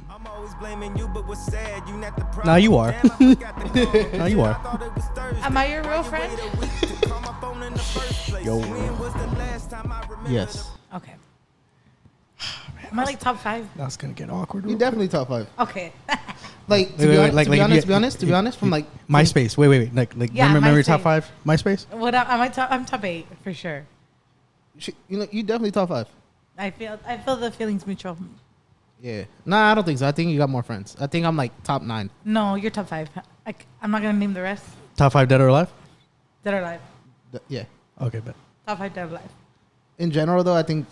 I'm always blaming you, but what's sad, you not the problem. Now you are. Now you are. Am I your real friend? Yo. Yes. Okay. Am I like top 5? That's gonna get awkward. You definitely top 5. Okay. Like to be honest, from like MySpace. Wait. Like Yeah, remember MySpace. top 5 MySpace? What am I top? I'm top 8 for sure. you definitely top 5. I feel the feelings mutual. Yeah. Nah, I don't think so. I think you got more friends. I think I'm like top 9. No, you're top 5. I'm not gonna name the rest. Top 5 dead or alive? Dead or alive. Yeah. Okay, bet. Top 5 dead or alive. In general, though, I think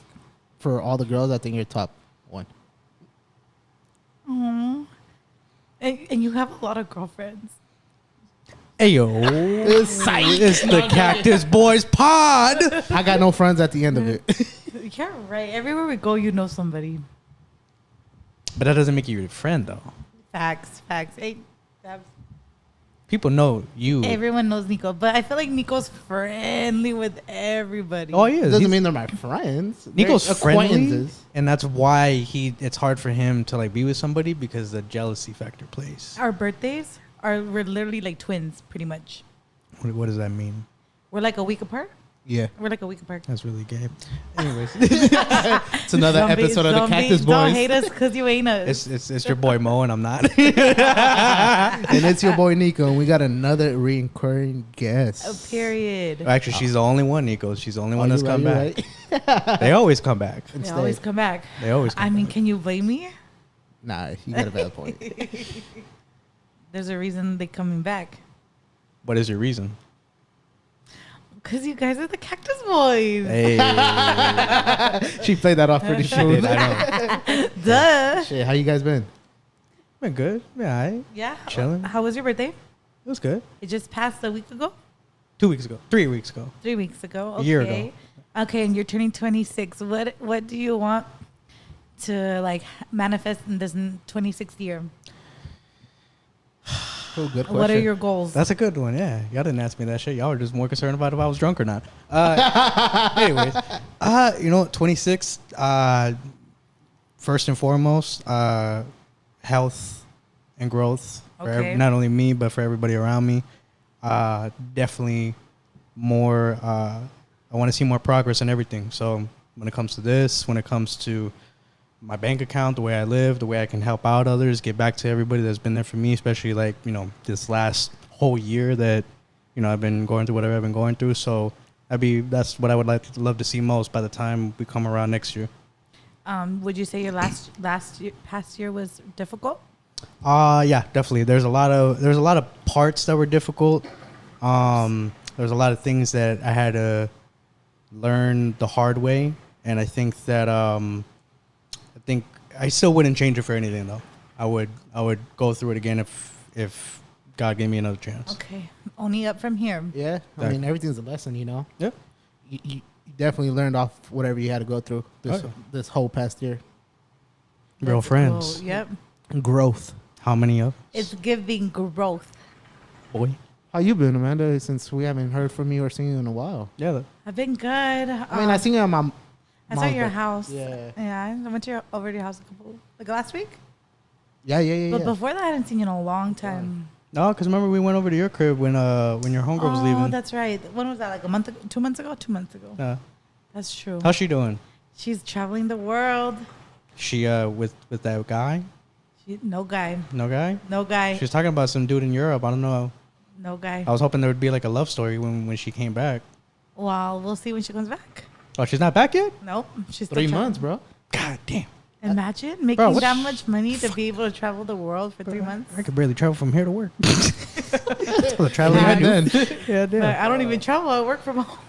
for all the girls, I think you're top 1. Aww. And you have a lot of girlfriends. Hey yo, it's the Cactus Boys Pod. I got no friends at the end of it. You're right. Everywhere we go, you know somebody. But that doesn't make you your friend though. Facts. Hey, People know you. everyone knows Nico, but I feel like Nico's friendly with everybody. Oh, he is. Doesn't He's- mean they're my friends. Nico's They're friendly, acquaintances. and that's why it's hard for him to like be with somebody because the jealousy factor plays. Our birthdays we're literally like twins, pretty much. What does that mean? We're like a week apart. Yeah. We're like a week apart. That's really gay. Anyways, It's another episode of the Cactus Don't Boys. hate us because you ain't us. it's your boy Mo, and I'm not. And it's your boy Nico, and we got another recurring guest. Oh, period. Actually, she's the only one, Nico. She's the only one Oh, that's you're come right, back. you're right. They always come back. They always come back. They always come I mean, back. can you blame me? Nah, you got a valid point. There's a reason they coming back. What is your reason? Because you guys are the Cactus Boys. Hey, She played that off pretty she smooth. did. I know. Duh. Shit, how you guys been? Been good. Yeah, it Yeah. Chilling. How was your birthday? was good. It just passed a week ago? 2 weeks ago. 3 weeks ago. 3 weeks ago. Okay. A year ago. Okay, and you're turning 26. What do you want to like manifest in this 26th year? Oh, good question. What are your goals? That's a good one. Yeah, y'all didn't ask me that shit. Y'all were just more concerned about if I was drunk or not. Anyways, 26. First and foremost, health and growth for Okay. not only me but for everybody around me. Definitely more. I want to see more progress in everything. So when it comes to this, when it comes to my bank account, the way I live, the way I can help out others, get back to everybody that's been there for me, especially like, this last whole year that, I've been going through whatever I've been going through. So that's what I would love to see most by the time we come around next year. Would you say your past year was difficult? Yeah, definitely. There's a lot of parts that were difficult. There's a lot of things that I had to learn the hard way. And I think that, I think I still wouldn't change it for anything though. I would go through it again if God gave me another chance. Okay. Only up from here. Yeah, I mean, everything's a lesson, Yeah. You definitely learned off whatever you had to go through this whole past year. Real Let's friends. go. Yep. Growth. How many of? It's giving growth. Boy. How you been, Amanda, since we haven't heard from you or seen you in a while? Yeah. I've been good. I mean, I seen you at my I saw mom's your birthday. house. Yeah. Yeah. I went over to your house last week. Yeah. But before that, I hadn't seen you in a long time. No, because remember we went over to your crib when your homegirl was leaving. Oh, that's right. When was that? Like a month ago? 2 months ago? 2 months ago. Yeah. That's true. How's she doing? She's traveling the world. She with that guy? No guy. No guy? No guy. She was talking about some dude in Europe. I don't know. No guy. I was hoping there would be like a love story when she came back. Well, we'll see when she comes back. Oh, she's not back yet? Nope. She's 3 still months, bro. God damn. Imagine making what- that much money to be able to travel the world for 3 months. I could barely travel from here to work. That's what traveling Yeah, I do. then. Yeah, But I don't even travel. I work from home.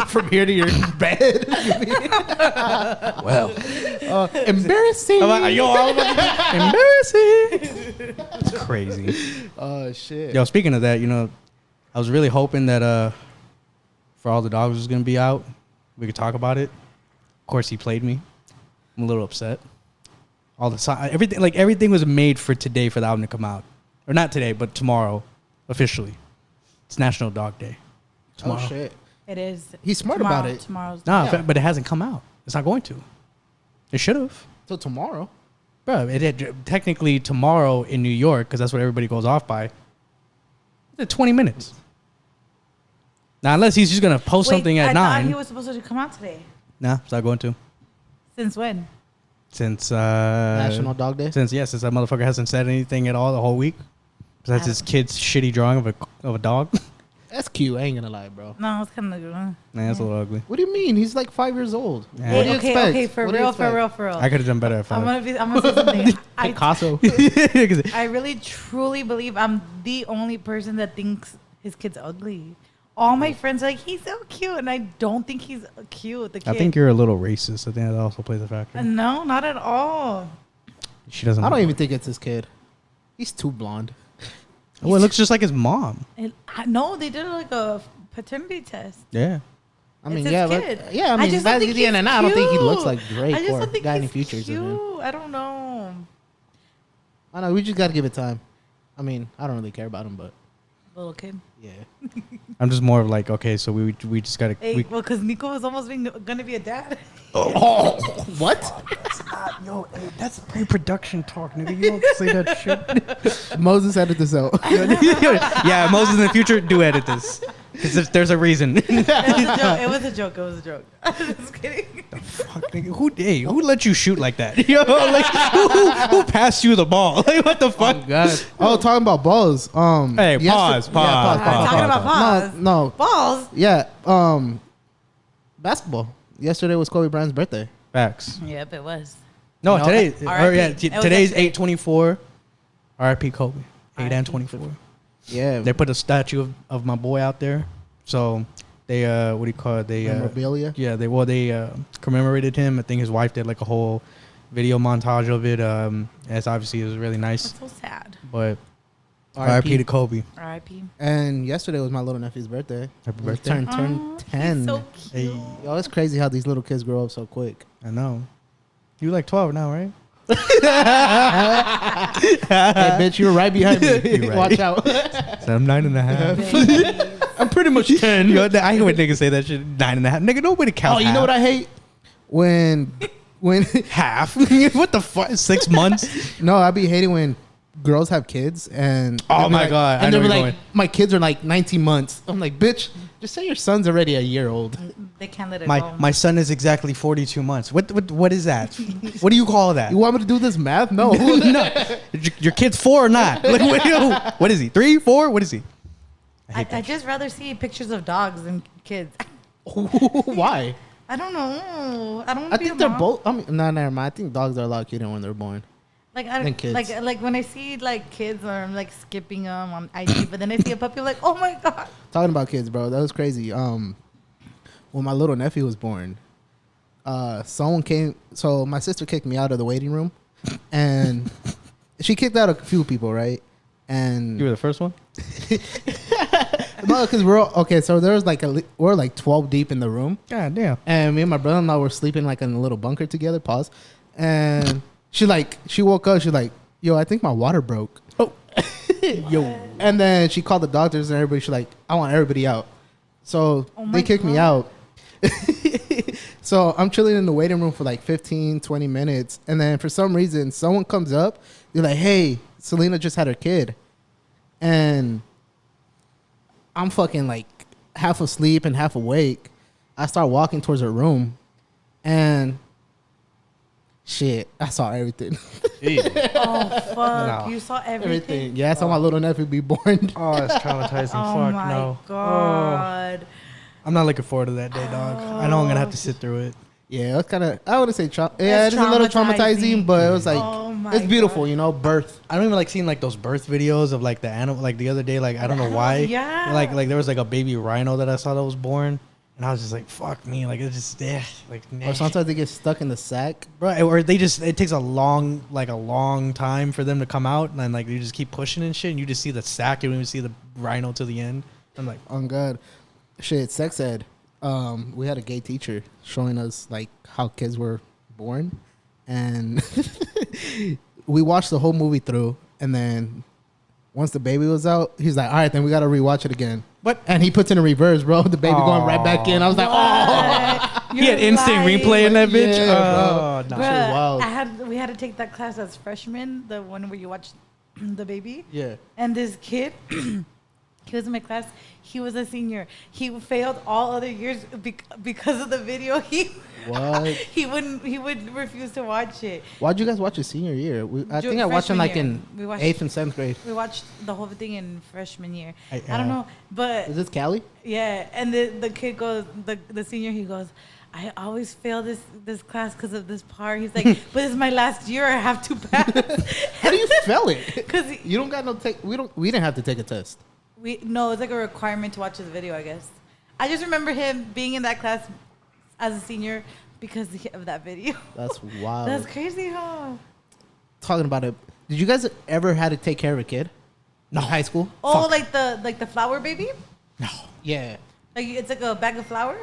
From here to your bed. Well. Embarrassing. Embarrassing. It's crazy. Oh, shit. Yo, speaking of that, I was really hoping that for all the dogs was gonna be out, we could talk about it. Of course, he played me. I'm a little upset. All the everything was made for today for the album to come out, or not today, but tomorrow, officially. It's National Dog Day. Tomorrow. Oh, shit. It is. He's smart tomorrow, about it. Tomorrow's. No, Yeah. but it hasn't come out. It's not going to. It should have. Till tomorrow. Bro, technically tomorrow in New York, because that's what everybody goes off by. It's 20 minutes. Now, unless he's just gonna post something at I 9. thought he was supposed to come out today. Nah, it's not going to. Since when? Since National Dog Day. Since that motherfucker hasn't said anything at all the whole week. Besides his kid's shitty drawing of a dog. That's cute. I ain't gonna lie, bro. No, it's kind of good. Nah, that's a little ugly. What do you mean? He's like 5 years old. Yeah. What do you Okay, expect? okay, for What do you real, expect? for real. I could have done better at 5. I'm gonna say something. Picasso. I really truly believe I'm the only person that thinks his kid's ugly. All my friends are like, he's so cute, and I don't think he's cute. The kid. I think you're a little racist. I think that also plays a factor. No, not at all. She doesn't. I don't even think it's his kid. He's too blonde. Well, it looks just like his mom. No, they did like a paternity test. Yeah. I mean, It's his yeah, kid. but yeah. I mean, just that's don't think the end, and I don't think he looks like cute. Drake I just or don't think got any he's features in him. cute. I don't know. I know. We just gotta give it time. I mean, I don't really care about him, but Little kid. yeah. I'm just more of like, okay, so we just gotta. Hey, well, because Nico was almost gonna be a dad. Oh, what? Yo, that's pre-production talk, nigga. You don't say that shit. Moses edited this out. Yeah, Moses in the future, do edit this. Because there's a reason. It was a joke. Just kidding. Fuck, nigga. Who let you shoot like that? Yo, like, who passed you the ball? Like, what the fuck? Oh, God. Oh, talking about balls. Hey, pause. Talking about balls. No. Balls. Yeah. Basketball. Yesterday was Kobe Bryant's birthday. Facts. Yep, it was. No, No, today. RIP. Or, yeah, It was today's yesterday. 8/24. R.I.P. Kobe. 8 and RIP. 24. Yeah. They put a statue of my boy out there. So they what do you call it? They Memorabilia. yeah, they commemorated him. I think his wife did like a whole video montage of it. As obviously it was really nice. That's so sad. But R.I.P. to Kobe. R.I.P. And yesterday was my little nephew's birthday. Happy He birthday. Turned Oh, 10. he's so Hey, cute. Yo, it's crazy how these little kids grow up so quick. I know. You like 12 now, right? Hey, bitch, you're right behind me. You're right. Watch out. So I'm 9.5. Babies. I'm pretty much 10. Yo, I hate when niggas say that shit. 9.5. Nigga, nobody counts. Oh, you know what I hate? When half? What the fuck? 6 months? no, I be hating when girls have kids and Oh they'll be my like- God, I and know they'll be where like, you're my kids are like 19 months. I'm like, bitch, just say your son's already a year old. They can't let it go. My son is exactly 42 months. What is that? What do you call that? You want me to do this math? No. No. Your kid's 4 or not? Like, what is he? 3, 4? What is he? I just rather see pictures of dogs than kids. Why? I don't know. I don't. wanna I be think a they're mom. both. I mean, no, never mind. I think dogs are a lot cuter when they're born. Like I than don't kids. like when I see like kids or I'm like skipping them on IG, but then I see a puppy, I'm like, oh my god. Talking about kids, bro, that was crazy. When my little nephew was born, someone came. So my sister kicked me out of the waiting room, and she kicked out a few people, right? And You were the first one? no, because we're all, okay. So there was like we're like 12 deep in the room, God damn. and me and my brother-in-law were sleeping like in a little bunker together. Pause. And she woke up. She's like, "Yo, I think my water broke." Oh. Yo. And then she called the doctors and everybody. She's like, "I want everybody out." So Oh my they kicked me God. out. So I'm chilling in the waiting room for like 15, 20 minutes. And then for some reason, someone comes up. They're like, "Hey, Selena just had her kid." And I'm fucking like half asleep and half awake. I start walking towards her room. And shit, I saw everything. Oh fuck! No. You saw everything. Everything. Yeah, I saw my little nephew be born. Oh, it's traumatizing. Oh Fuck, my no. god! I'm not looking forward to that day, dog. I know I'm going to have to sit through it. Yeah, it was kind of, I wouldn't say, yeah, It's it is a little traumatizing, traumatizing. but it was like, Oh my it's beautiful, God. you know, birth. I don't even like seeing like those birth videos of like the animal. Like the other day, like I don't know why. Yeah. Like there was like a baby rhino that I saw that was born, and I was just like, "Fuck me!" Like it's just like. Or sometimes they get stuck in the sack. Bro, or they just it takes a long time for them to come out, and like you just keep pushing and shit, and you just see the sack, you don't even see the rhino till the end. I'm like, On God. Shit, sex ed. We had a gay teacher showing us like how kids were born, and we watched the whole movie through, and then once the baby was out, he's like, "All right, then we gotta rewatch it again." What? And he puts it in reverse, bro. The baby going right back in. I was like, "Oh." He had instant replay in that bitch. Yeah, oh, bro. no. Bruh, wild. we had to take that class as freshmen, the one where you watch the baby. Yeah. And this kid, he was in my class. He was a senior. He failed all other years because of the video. What? He would refuse to watch it. Why'd you guys watch it senior year? I think I watched it Freshman like year. in We watched- 8th and 7th grade. We watched the whole thing in freshman year. I I don't know, but Is this Cali? yeah. And the kid goes, the senior, he goes, I always fail this class because of this part. He's like, but it's my last year. I have to pass. How do you fail it? Because You don't got no take. We didn't have to take a test. no, it's like a requirement to watch his video, I guess. I just remember him being in that class as a senior because of that video. That's wild. That's crazy, huh? Talking about it. Did you guys ever had to take care of a kid? No. In high school? Oh, Fuck. like the flower baby? Yeah. Like it's like a bag of flour?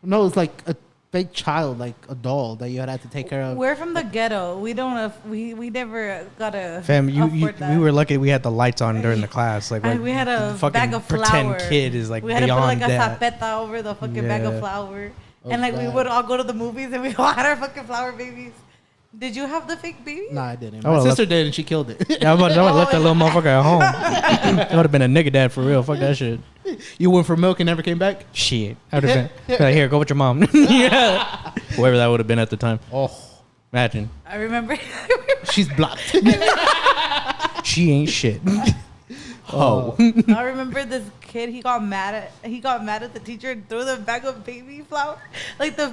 No, it's like a fake child, like a doll that you had to take care of. We're from the ghetto. We don't. We never got a. Fam, afford that. we were lucky we had the lights on during the class. Like, We had a the fucking bag of flour. pretend kid is like we had to put beyond like that. a zapeta over the fucking bag of Yeah. flour, Oh, and like we God. would all go to the movies and we all had our fucking flower babies. Did you have the fake baby? Nah, I didn't. I My would've sister did, and she killed it. Yeah, I would've left that little motherfucker at home. That would have been a nigga dad for real. Fuck that shit. You went for milk and never came back? Shit. I would have been like, here, go with your mom. Yeah. Whoever that would have been at the time. Oh, Imagine. I remember. she's blocked. She ain't shit. Oh. I remember this kid. He got mad at the teacher and threw the bag of baby flour, like the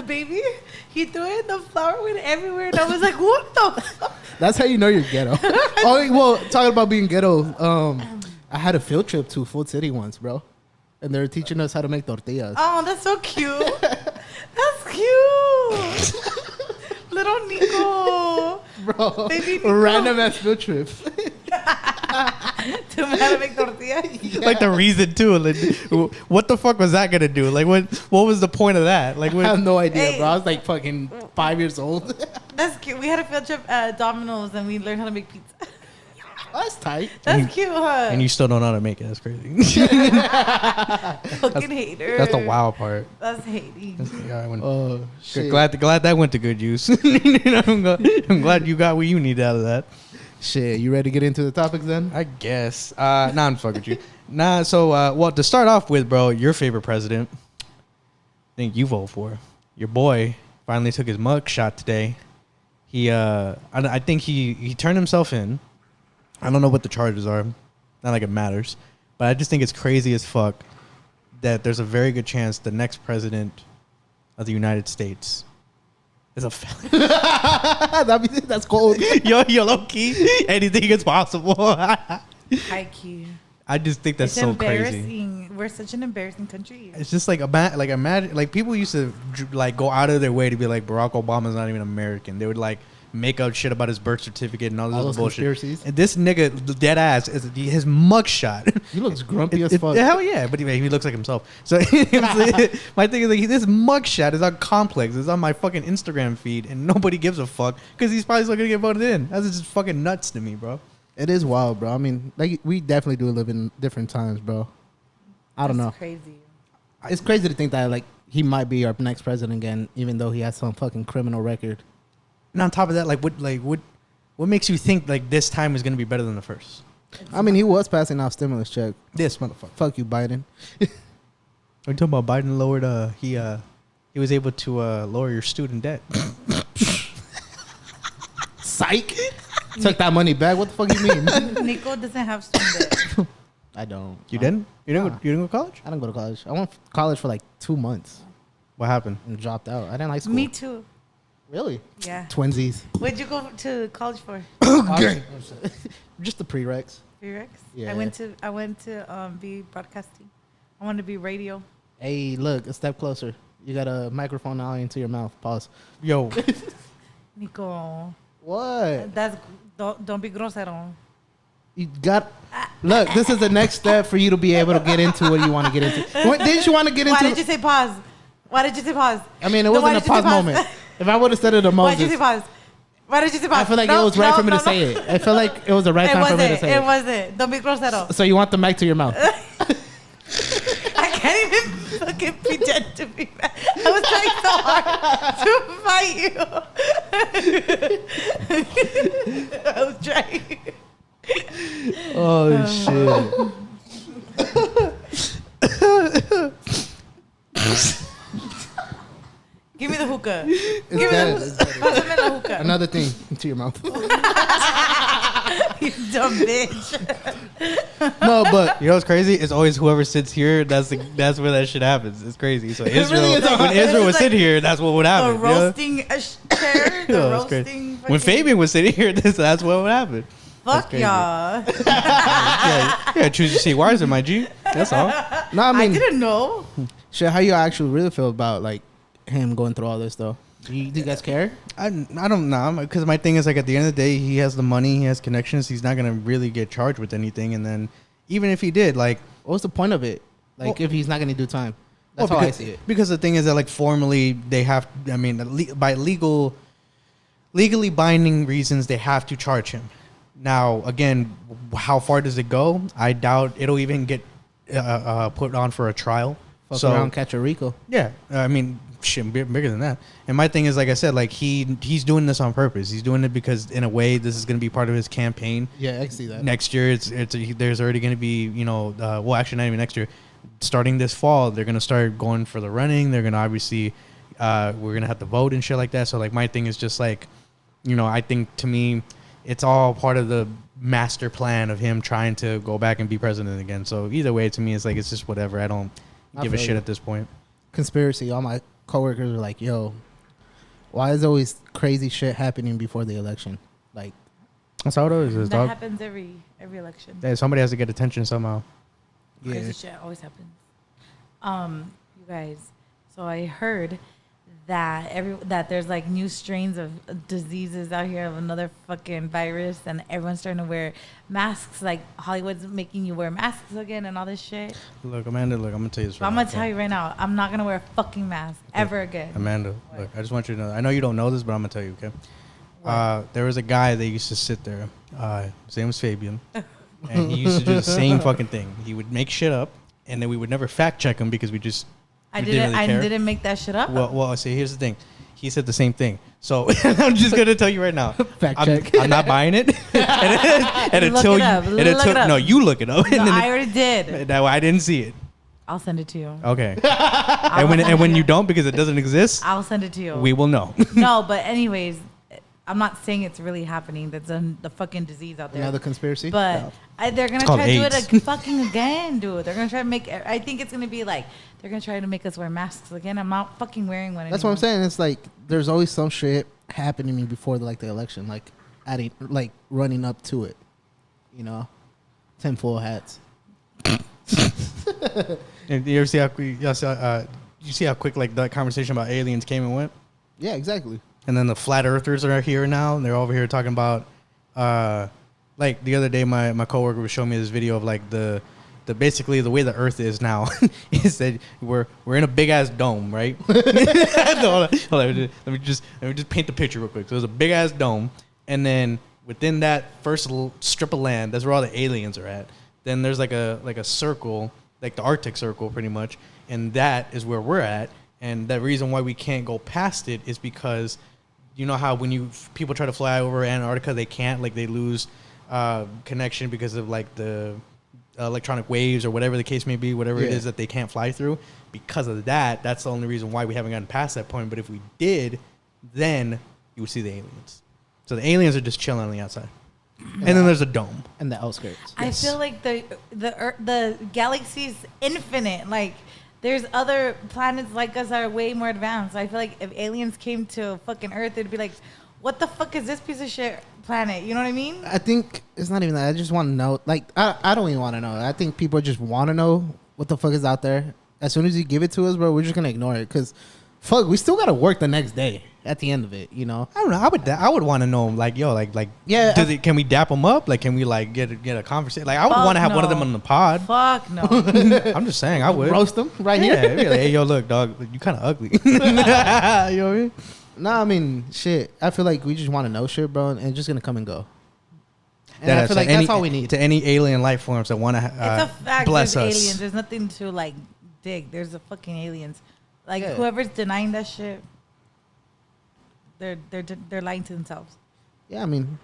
baby. He threw it. The flour went everywhere, and I was like, "What the fuck?" That's how you know you're ghetto. Oh, well, talking about being ghetto, I had a field trip to Food City once, bro. And they were teaching us how to make tortillas. Oh, that's so cute. That's cute. Little Nico. Bro, Baby Nico. random ass field trip. To learn how to make tortillas. Like the reason too. Like, what the fuck was that gonna do? Like what was the point of that? Like I have what, no idea, Hey. bro. I was like fucking 5 years old. That's cute. We had a field trip at Domino's and we learned how to make pizza. That's tight. That's cute, huh? and you still don't know how to make it. That's crazy. fucking hater. That's the wild part. That's hating. Yeah, I went, Oh, shit. glad that went to good use. I'm glad you got what you need out of that. Shit, you ready to get into the topics then? I guess. Nah, I'm fucking with you. Nah, so well, to start off with, bro, your favorite president. I think you vote for. Your boy finally took his mug shot today. He I think he turned himself in. I don't know what the charges are. Not like it matters. But I just think it's crazy as fuck that there's a very good chance the next president of the United States is a felon. That's cold. yo, low key, anything is possible. High key. I just think that's It's so crazy. embarrassing. We're such an embarrassing country. It's just like imagine like people used to like go out of their way to be like Barack Obama's not even American. They would like make up shit about his birth certificate and all this All other those bullshit. conspiracies. And this nigga dead ass is his mugshot. He looks grumpy as fuck. Hell yeah, but he looks like himself. So my thing is like this mugshot is on Complex. It's on my fucking Instagram feed, and nobody gives a fuck because he's probably still gonna get voted in. That's just fucking nuts to me, bro. It is wild, bro. I mean, like we definitely do live in different times, bro. I don't know. That's crazy. It's crazy to think that like he might be our next president again, even though he has some fucking criminal record. And on top of that, what makes you think like this time is gonna be better than the first? I mean, he was passing out stimulus check. This motherfucker. Fuck you, Biden. Are you talking about Biden lowered? He was able to lower your student debt. Psych. Took that money back. What the fuck you mean? Nico doesn't have student. I don't. You didn't? You didn't? Nah. You didn't go to college? I didn't go to college. I went to college for like 2 months What happened? and dropped out. I didn't like school. Me too. Really? Yeah. Twinsies. Where'd you go to college for? Just the prereqs. Prereqs? Yeah. I went to be broadcasting. I wanted to be radio. Hey, look, a step closer. You got a microphone now into your mouth. Pause. Yo, Nico, What? don't be grosero. You got. Look, this is the next step for you to be able to get into what you want to get into. Didn't you want to get into? Why did you say pause? Why did you say pause? I mean, it No, why wasn't a did you say pause moment. If I would have said it a Why did you say Moses, pause? Why did you say pause? I feel like No, it was right no, for me no, to say no. it. I feel like it was the right It time for me to wasn't. say It it. wasn't. Don't be grosero. So you want the mic to your mouth? I can't even fucking pretend to be mad. I was trying so hard to fight you. I was trying. Oh shit. Give me the hookah. It's Give me dead. the, It's dead. pass him in the hookah. Another thing into your mouth. You dumb bitch. No, but You know what's crazy? It's always whoever sits here. That's where that shit happens. It's crazy. So Israel, really is. when Israel would It's sit like here, that's what would The happen. you know? roasting chair. The Yeah, it's crazy. roasting. When fucking- Fabian was sitting here, that's what would happen. Fuck crazy. y'all. Yeah, choose your seat wisely, my G. That's all. no, I I mean, didn't know. shit. How you actually really feel about like him going through all this though? Do you guys care? I don't know, because my thing is like at the end of the day, he has the money, he has connections, he's not gonna really get charged with anything, and then even if he did, like, What's the point of it? Like, Well- if he's not gonna do time, that's well, how I because, see it. because the thing is that like formally they have, I mean, by legally binding reasons, they have to charge him. Now, again, how far does it go? I doubt it'll even get put on for a trial. Fuck So around, catch a Rico. yeah, I mean, shit, bigger than that. And my thing is, like I said, like he's doing this on purpose. He's doing it because, in a way, this is going to be part of his campaign. Yeah, I see that. Next year, there's already going to be, well, actually, not even next year. Starting this fall, they're going to start going for the running. They're going to obviously, we're going to have to vote and shit like that. So, like, my thing is just like, I think to me, it's all part of the master plan of him trying to go back and be president again. So either way, to me, it's like, it's just whatever. I don't give a feel shit you. at this point. Conspiracy. All my coworkers are like, "Yo, why is always crazy shit happening before the election?" Like, That's how it always is, That dog. happens every election. Yeah, somebody has to get attention somehow. yeah, Crazy shit always happens. You guys. So I heard that there's like new strains of diseases out here of another fucking virus, and everyone's starting to wear masks. Like Hollywood's making you wear masks again and all this shit. Look, Amanda, I'm gonna tell you this. So I'm gonna tell you right now, I'm not gonna wear a fucking mask ever again. Amanda, look, I just want you to know. I know you don't know this, but I'm gonna tell you, okay? There was a guy that used to sit there. His name was Fabian, and he used to do the same fucking thing. He would make shit up, and then we would never fact check him because we didn't I care. didn't make that shit up. Well, see, here's the thing. He said the same thing. So I'm just gonna tell you right now. Fact I'm, check. I'm not buying it. and Look until it up. you, Look it up. no, you look it up. No, I already did. No, I didn't see it. I'll send it to you. Okay. and when you don't because it doesn't exist, I'll send it to you. we will know. No, but anyways, I'm not saying it's really happening. That's the fucking disease out there. another conspiracy. But they're gonna called try to do AIDS. it fucking again, dude. They're gonna try to make. I think it's gonna be like they're gonna try to make us wear masks again. I'm not fucking wearing one. That's what I'm anymore. saying. It's like there's always some shit happening before the election, like adding, like running up to it. You know, tinfoil hats. And you ever see how quick, you see how quick like that conversation about aliens came and went? Yeah, exactly. And then the flat earthers are here now. And they're over here talking about, like the other day, my coworker was showing me this video of like the basically the way the Earth is now is that we're in a big ass dome, right? Hold on, let me just paint the picture real quick. So there's a big ass dome, and then within that first little strip of land, that's where all the aliens are at. Then there's like a circle, like the Arctic Circle, pretty much, and that is where we're at. And the reason why we can't go past it is because, you know how when people try to fly over Antarctica, they can't, like they lose connection because of like the electronic waves or whatever the case may be, whatever it Yeah. is that they can't fly through. Because of that, that's the only reason why we haven't gotten past that point. But if we did, then you would see the aliens. So the aliens are just chilling on the outside. And then there's a dome. And the outskirts. I feel like the galaxy's infinite. Like there's other planets like us that are way more advanced. I feel like if aliens came to fucking Earth, it'd be like, what the fuck is this piece of shit planet? You know what I mean? I think it's not even that. I just want to know. Like, I don't even want to know. I think people just want to know what the fuck is out there. As soon as you give it to us, bro, we're just gonna ignore it because, fuck, we still gotta work the next day. At the end of it, you know. I don't know. I would want to know, like, yo, like, Yeah, can we dap them up? Like, can we like get a conversation? Like, I would Fuck want to have one of them no. on the pod. Fuck no. I'm just saying, I would Roast them right Yeah, here. be like, hey, yo, look, dog, you kind of ugly. You know what I mean? Nah, I mean, shit. I feel like we just want to know shit, bro, and it's just gonna come and go. And Yeah, I feel so like that's all we need. To any alien life forms that want to It's a fact. bless There's us. aliens. There's nothing to like dig. There's a fucking aliens. Like Yeah. whoever's denying that shit, they're lying to themselves. Yeah, I mean,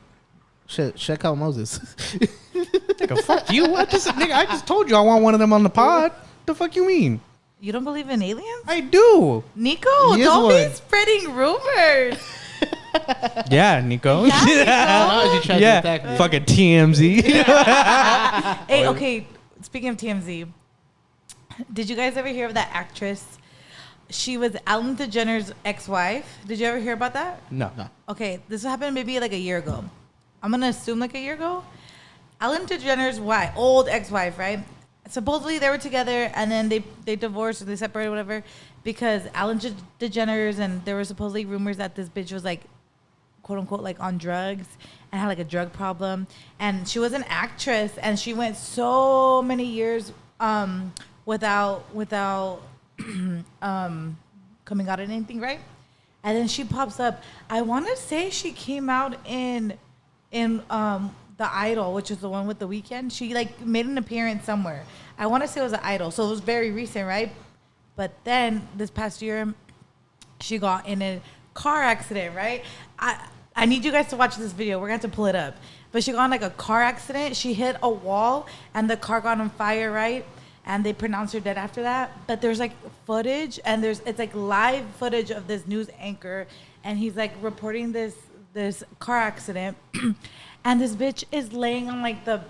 shit, check out Moses. Nigga, fuck you. I just told you I want one of them on the pod. The fuck you mean? You don't believe in aliens? I do. Nico, He is don't be one. spreading rumors. Yeah, Nico. Yeah, Nico. You tried to attack Yeah, me. fucking TMZ. Hey, okay. Speaking of TMZ, did you guys ever hear of that actress? She was Ellen DeGeneres' ex-wife. Did you ever hear about that? No. Okay, this happened maybe like a year ago. I'm gonna assume like a year ago. Ellen DeGeneres' wife, old ex-wife, right? Supposedly they were together and then they divorced or they separated, whatever, because Ellen DeGeneres, and there were supposedly rumors that this bitch was like, quote unquote, like on drugs and had like a drug problem. And she was an actress and she went so many years without coming out in anything, right? And then she pops up. I want to say she came out in The Idol, which is the one with The Weeknd. She like made an appearance somewhere. I want to say it was The Idol, so it was very recent, right? But then this past year, she got in a car accident, right? I need you guys to watch this video. We're going to have to pull it up. But she got in like a car accident. She hit a wall and the car got on fire, right? And they pronounced her dead after that. But there's like footage, and it's like live footage of this news anchor, and he's like reporting this car accident. And this bitch is laying on like the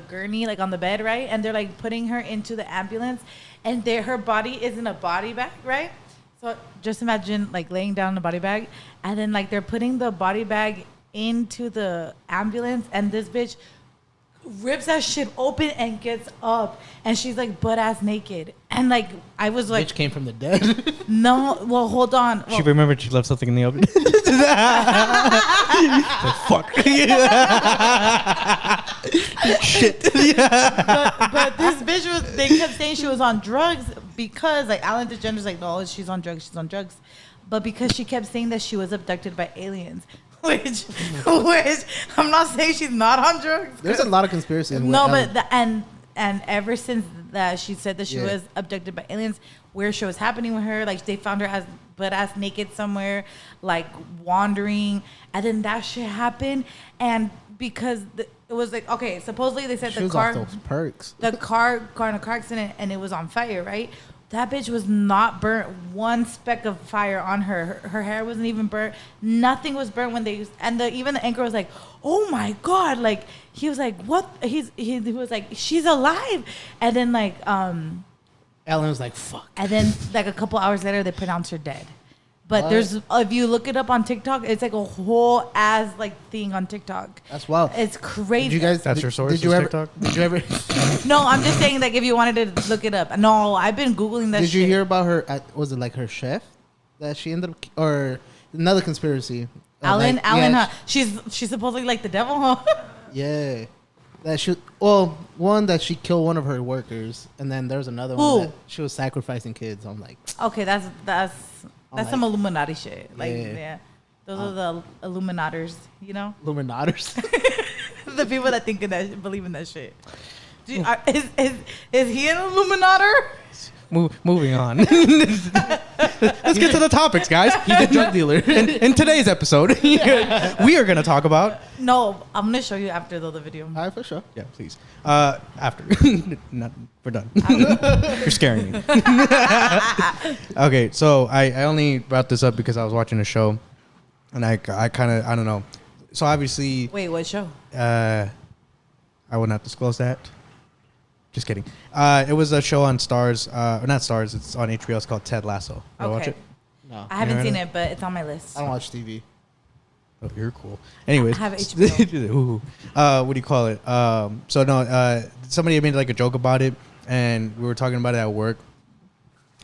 gurney, like on the bed, right? And they're like putting her into the ambulance, and her body is in a body bag, right? So just imagine like laying down in a body bag, and then like they're putting the body bag into the ambulance, and this bitch rips that shit open and gets up, and she's like butt ass naked. And like I was like, Bitch came from the dead. no, well hold on. She Well, remembered she left something in the oven. Fuck. Shit. but this bitch was, they kept saying she was on drugs because like Ellen DeGeneres like, no, she's on drugs, but because she kept saying that she was abducted by aliens, which I'm not saying she's not on drugs. There's a lot of conspiracies. with No, Ellen. but and ever since that she said that she Yeah. was abducted by aliens, weird shit was happening with her. Like they found her as butt ass naked somewhere, like wandering, and then that shit happened. And because it was like, okay, supposedly they said she the was car, off those perks. the car got in a car accident and it was on fire, right? That bitch was not burnt. One speck of fire on her. Her hair wasn't even burnt. Nothing was burnt when they. And even the anchor was like, "Oh my god!" Like he was like, "What?" He was like, "She's alive." And then like Ellen was like, "Fuck." and then like a couple hours later, they pronounced her dead. But What? there's, if you look it up on TikTok, it's like a whole ass like thing on TikTok. That's wild. It's crazy. Did you guys? That's did, your source, Did you is ever? TikTok? Did you ever? No, I'm just saying like if you wanted to look it up. No, I've been googling that. Did shit. you hear about her? Was it like her chef that she ended up, or another conspiracy? Alan, Like, Alan, yeah, she's supposedly like the devil, huh? yeah. That she, well, one that she killed one of her workers, and then there's another Who? one that she was sacrificing kids. I'm like, Okay, that's like- some Illuminati shit. Like, Yeah. yeah, those are the Illuminators, you know, Illuminators. the people that think in that, believe in that shit. Is he an Illuminator? Moving on. Let's get to the topics, guys. He's a drug dealer. In today's episode, we are going to talk about. No, I'm gonna show you after the video. All right, for sure. Yeah, please. After. We're done. You're scaring me. Okay, so I only brought this up because I was watching a show, and I kind of, I don't know. So obviously, Wait, what show? I will not disclose that. Just kidding. It was a show on Stars, or not Stars. It's on HBO. It's called Ted Lasso. You watch Okay. it? No, I haven't heard seen of it, but it's on my list. I don't watch TV. Oh, you're cool. Anyways, I have HBO. Ooh. What do you call it? So no, somebody made like a joke about it, and we were talking about it at work.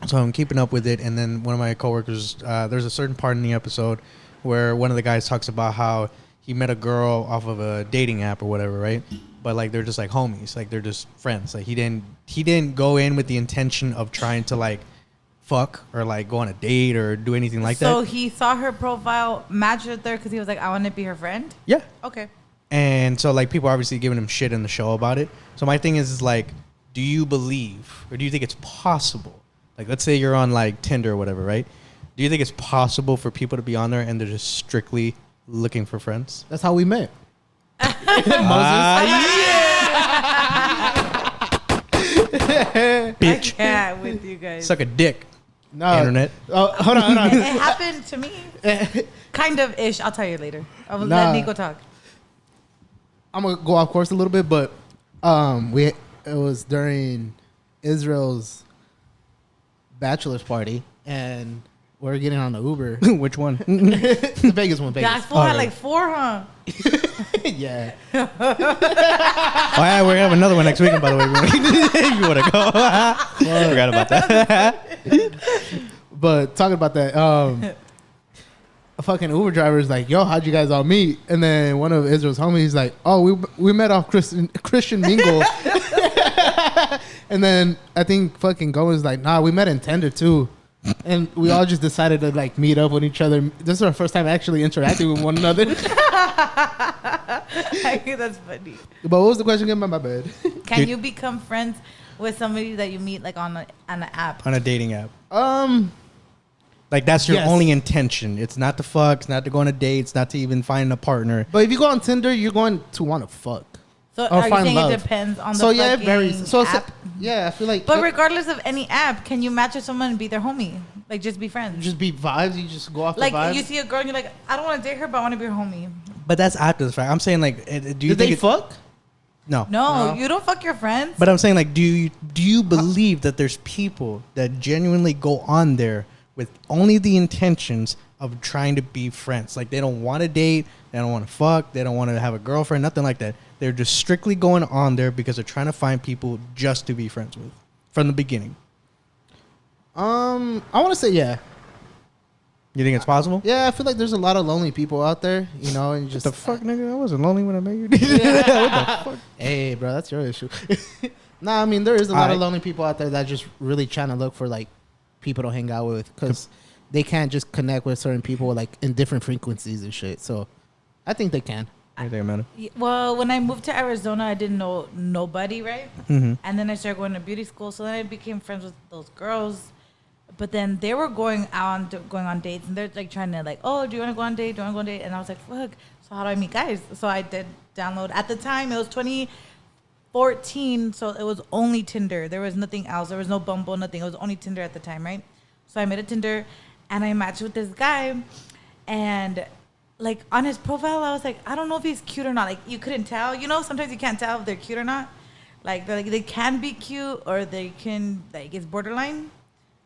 So I'm keeping up with it, and then one of my coworkers, there's a certain part in the episode where one of the guys talks about how he met a girl off of a dating app or whatever, right? But like they're just like homies, like they're just friends. Like he didn't go in with the intention of trying to like fuck or like go on a date or do anything like that. So he saw her profile, matched with her because he was like, I want to be her friend. Yeah. Okay. And so like people are obviously giving him shit in the show about it. So my thing is like, do you believe or do you think it's possible? Like, let's say you're on like Tinder or whatever, right? Do you think it's possible for people to be on there and they're just strictly looking for friends? That's how we met. Bitch. I can't with you guys. Suck a dick. No. Internet. Oh, hold on. It happened to me. Kind of ish. I'll tell you later. I will Nah. let Nico talk. I'm gonna go off course a little bit, but it was during Israel's bachelor's party, and we were getting on the Uber. Which one? The Vegas one, That Vegas. fool had Okay. like 4, huh? Yeah. Oh, yeah, we're gonna have another one next weekend, by the way. If you want to go. Forgot about that. But talking about that, a fucking Uber driver is like, "Yo, how'd you guys all meet?" And then one of Israel's homies is like, "Oh, we met off Christian Mingle." And then I think fucking Gomez is like, "Nah, we met in Tinder too." And we all just decided to like meet up with each other. This is our first time actually interacting with one another. I think that's funny. But what was the question again? My bad. Can Dude. you become friends with somebody that you meet like on an app? On a dating app. Um, Like, that's your Yes. only intention. It's not to fuck. It's not to go on a date. It's not to even find a partner. but if you go on Tinder, you're going to want to fuck. So Or are you find saying love. it depends on the So yeah, it fucking varies. So app? yeah, I feel like. But regardless of any app, can you match with someone and be their homie? Like just be friends. just be vibes. You just go off like the vibes. you see a girl and you're like, I don't want to date her, but I want to be her homie. But that's after the fact. I'm saying, like, do you Did think they it- fuck? No. No, No. you don't fuck your friends. But I'm saying, like, do you believe that there's people that genuinely go on there with only the intentions of trying to be friends? Like, they don't want to date, they don't want to fuck, they don't want to have a girlfriend, nothing like that. They're just strictly going on there because they're trying to find people just to be friends with from the beginning. I want to say yeah. You think it's possible? Yeah, I feel like there's a lot of lonely people out there, you know, and What just the fuck, nigga? I wasn't lonely when I met you. Hey, bro, that's your issue. Nah, I mean there is a lot of Alright. lonely people out there that just really trying to look for like people to hang out with because they can't just connect with certain people like in different frequencies and shit. So I think they can. What do you think, Amanda? Well, when I moved to Arizona, I didn't know nobody, right? Mm-hmm. And then I started going to beauty school. So then I became friends with those girls. But then they were going on dates, and they're like trying to like, oh, do you want to go on a date? Do you want to go on a date? And I was like, fuck. So how do I meet guys? So I did download. At the time, it was 2014, so it was only Tinder. There was nothing else. There was no Bumble, nothing. It was only Tinder at the time, right? So I made a Tinder, and I matched with this guy, and like on his profile, I was like, I don't know if he's cute or not. Like you couldn't tell. You know, sometimes you can't tell if they're cute or not. Like they can be cute, or they can like it's borderline.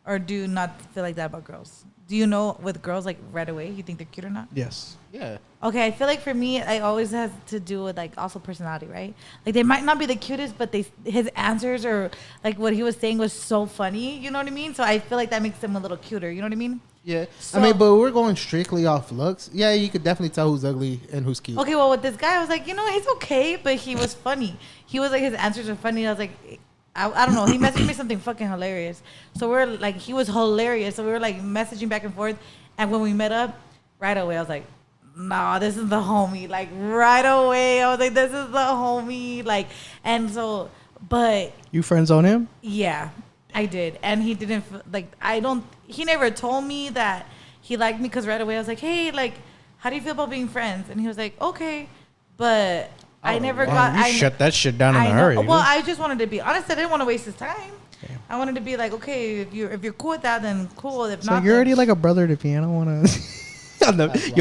Or do you not feel like that about girls? Do you know with girls like right away you think they're cute or not? Yes. Yeah. Okay, I feel like for me, it always has to do with like also personality, right? Like they might not be the cutest, but his answers or like what he was saying was so funny. You know what I mean? So I feel like that makes them a little cuter. You know what I mean? Yeah. So- I mean, but we're going strictly off looks. Yeah, you could definitely tell who's ugly and who's cute. Okay, well with this guy, I was like, you know, he's okay, but he was funny. He was like his answers were funny. I was like. I don't know. He messaged me something fucking hilarious. So we're like, he was hilarious. So we were like messaging back and forth. And when we met up, right away, I was like, nah, this is the homie. Like right away, I was like, this is the homie. Like, and so, but You friends on him? yeah, I did. And he didn't, like, he never told me that he liked me because right away I was like, hey, like, how do you feel about being friends? And he was like, okay. But I never got. You I shut that shit down in a know. hurry. Well, I just wanted to be honest. I didn't want to waste his time. Yeah. I wanted to be like, okay, if you're cool with that, then cool. If So not, you're then- already like a brother to me. I don't want to.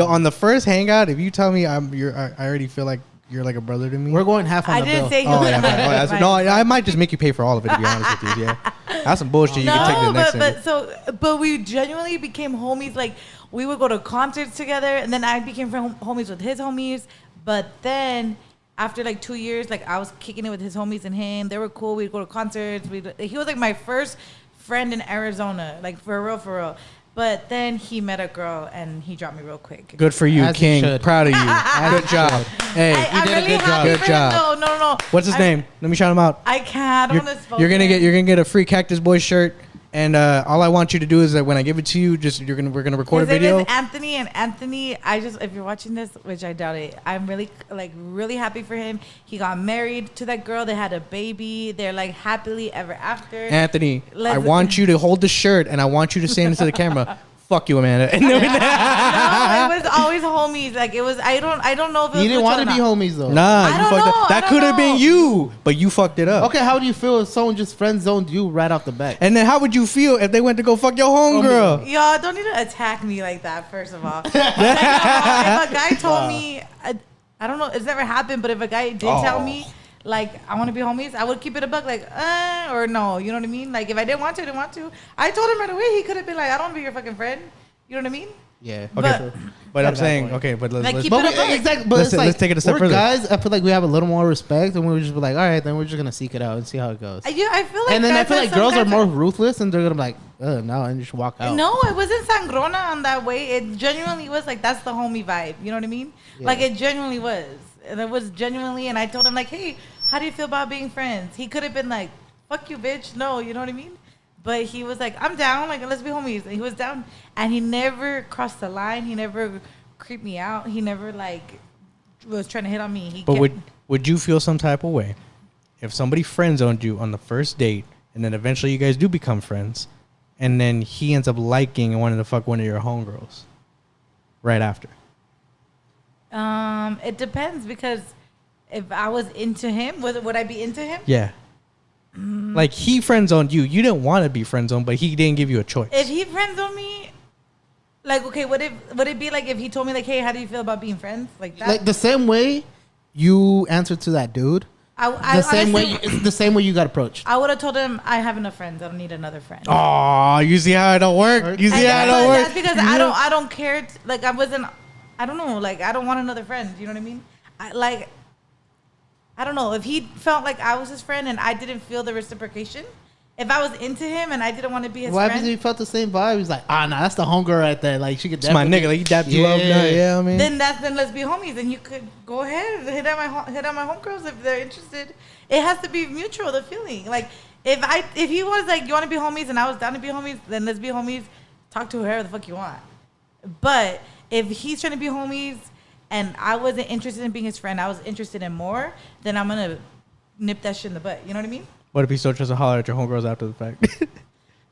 On the first hangout, if you tell me I already feel like you're like a brother to me. We're going half on I the didn't bill. say. Oh, you yeah, were- man. Oh, that's- no, I might just make you pay for all of it. To be honest with you, yeah. That's some bullshit. You can take to the next thing. but we genuinely became homies. Like we would go to concerts together, and then I became homies with his homies. But then after like 2 years, like I was kicking it with his homies and him. They were cool. We'd go to concerts. He was like my first friend in Arizona, like for real, for real. But then he met a girl and he dropped me real quick. Good for you, As you King. should. Proud of you. Good job. Hey, I'm did a really good job. happy Good for job. him. No. What's his name? Let me shout him out. I can't. I don't want to spell You're gonna it. get a free Cactus Boy shirt And all I want you to do is that when I give it to you, we're gonna record a His name video. is Anthony, and Anthony, if you're watching this, which I doubt it, I'm really happy for him. He got married to that girl. They had a baby. They're like happily ever after. Anthony, I want you to hold the shirt, and I want you to say into the camera, "Fuck you, Amanda." And then No, it was always homies. Like it was. I don't know if it was. You didn't want to be home. homies though. nah, I you don't fucked know, up. I That don't could have been know. you, but you fucked it up. Okay, how do you feel if someone just friend zoned you right off the bat? And then how would you feel if they went to go fuck your homegirl? Y'all don't need to attack me like that. First of all, if a guy told me, I don't know, it's never happened, but if a guy did tell me, like, I want to be homies, I would keep it a buck, like, or no, you know what I mean? Like, if I didn't want to, I didn't want to. I told him right away. He could have been like, I don't want to be your fucking friend. You know what I mean? Yeah. Okay, but I'm Got a bad saying, point. okay, but let's, Like, let's keep But it a buck. exactly. But Let's- it's like, let's take it a step we're further. guys. I feel like we have a little more respect, and we would just be like, all right, then we're just gonna seek it out and see how it goes. Yeah, I feel like. And then I guys feel are like some girls are guys more ruthless, and they're gonna be like, no, and just walk out. No, it wasn't sangrona on that way. It genuinely was like, that's the homie vibe. You know what I mean? Yeah. Like, it genuinely was. And it was genuinely, and I told him, like, hey, how do you feel about being friends? He could have been like, fuck you, bitch. No, you know what I mean? But he was like, I'm down. Like, let's be homies. And he was down. And he never crossed the line. He never creeped me out. He never, like, was trying to hit on me. He But kept, would you feel some type of way if somebody friend zoned you on the first date, and then eventually you guys do become friends, and then he ends up liking and wanting to fuck one of your homegirls right after? it depends, because if I was into him, would I be into him? Yeah. Like, he friend zoned you. You didn't want to be friend zoned, but he didn't give you a choice. If he friends on me, like, okay, would it be like if he told me, like, hey, how do you feel about being friends? Like that? Like the same way you answered to that dude. I The same honestly, way. It's the same way you got approached. I would have told him I have enough friends. I don't need another friend. Oh, you see how it don't work? You see how it But don't work? that's because I don't care. Like, I don't know. Like, I don't want another friend. You know what I mean? I don't know. If he felt like I was his friend and I didn't feel the reciprocation, if I was into him and I didn't want to be his What happens friend, if he felt the same vibe? He's like, nah, that's the homegirl right there. Like, she could It's my definitely. nigga. Like, he dapped you up. Yeah, I mean. then let's be homies. And you could go ahead and hit on my homegirls if they're interested. It has to be mutual, the feeling. Like, if he was like, you want to be homies, and I was down to be homies, then let's be homies. Talk to whoever the fuck you want. But if he's trying to be homies and I wasn't interested in being his friend, I was interested in more, then I'm gonna nip that shit in the butt. You know what I mean? What if he still tries to holler at your homegirls after the fact?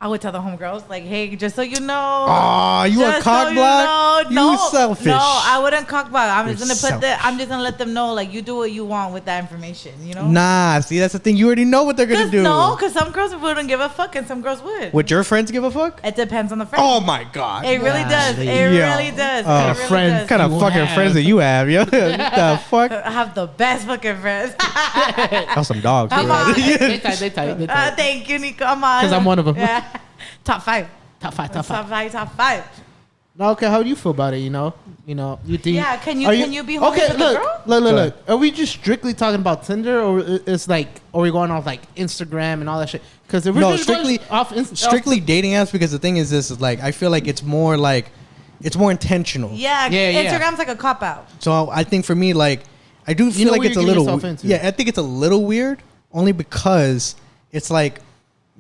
I would tell the homegirls, like, hey, just so you know. Oh, you a just cock so block? You know, You selfish. No, I wouldn't cock block. I'm You're just gonna let them know, like, you do what you want with that information, you know? Nah, see, that's the thing. You already know what they're gonna do. No, because some girls wouldn't give a fuck and some girls would. Would your friends give a fuck? It depends on the friend. Oh my god. It really does. It Yo. really does. Oh, It really friends. does. What kind of You fucking have. friends that you have, yo? What the fuck? I have the best fucking friends. That's some dogs. Come bro. on. They tight. Thank you, Nico. I'm on. 'Cause I'm one of 'em. Yeah. Top five. Top five. Top five. No, okay. How do you feel about it? You know, you think? Yeah, can you be homies okay? with a girl? Look. Are we just strictly talking about Tinder, or it's like, are we going off like Instagram and all that shit? Because if we're No, just going strictly dating apps, because the thing is this is like, I feel like it's more intentional. Yeah, Yeah. Instagram's like a cop out. So I think for me, like, I do feel know like what it's a you're getting little, yourself into. yeah, I think it's a little weird, only because it's like,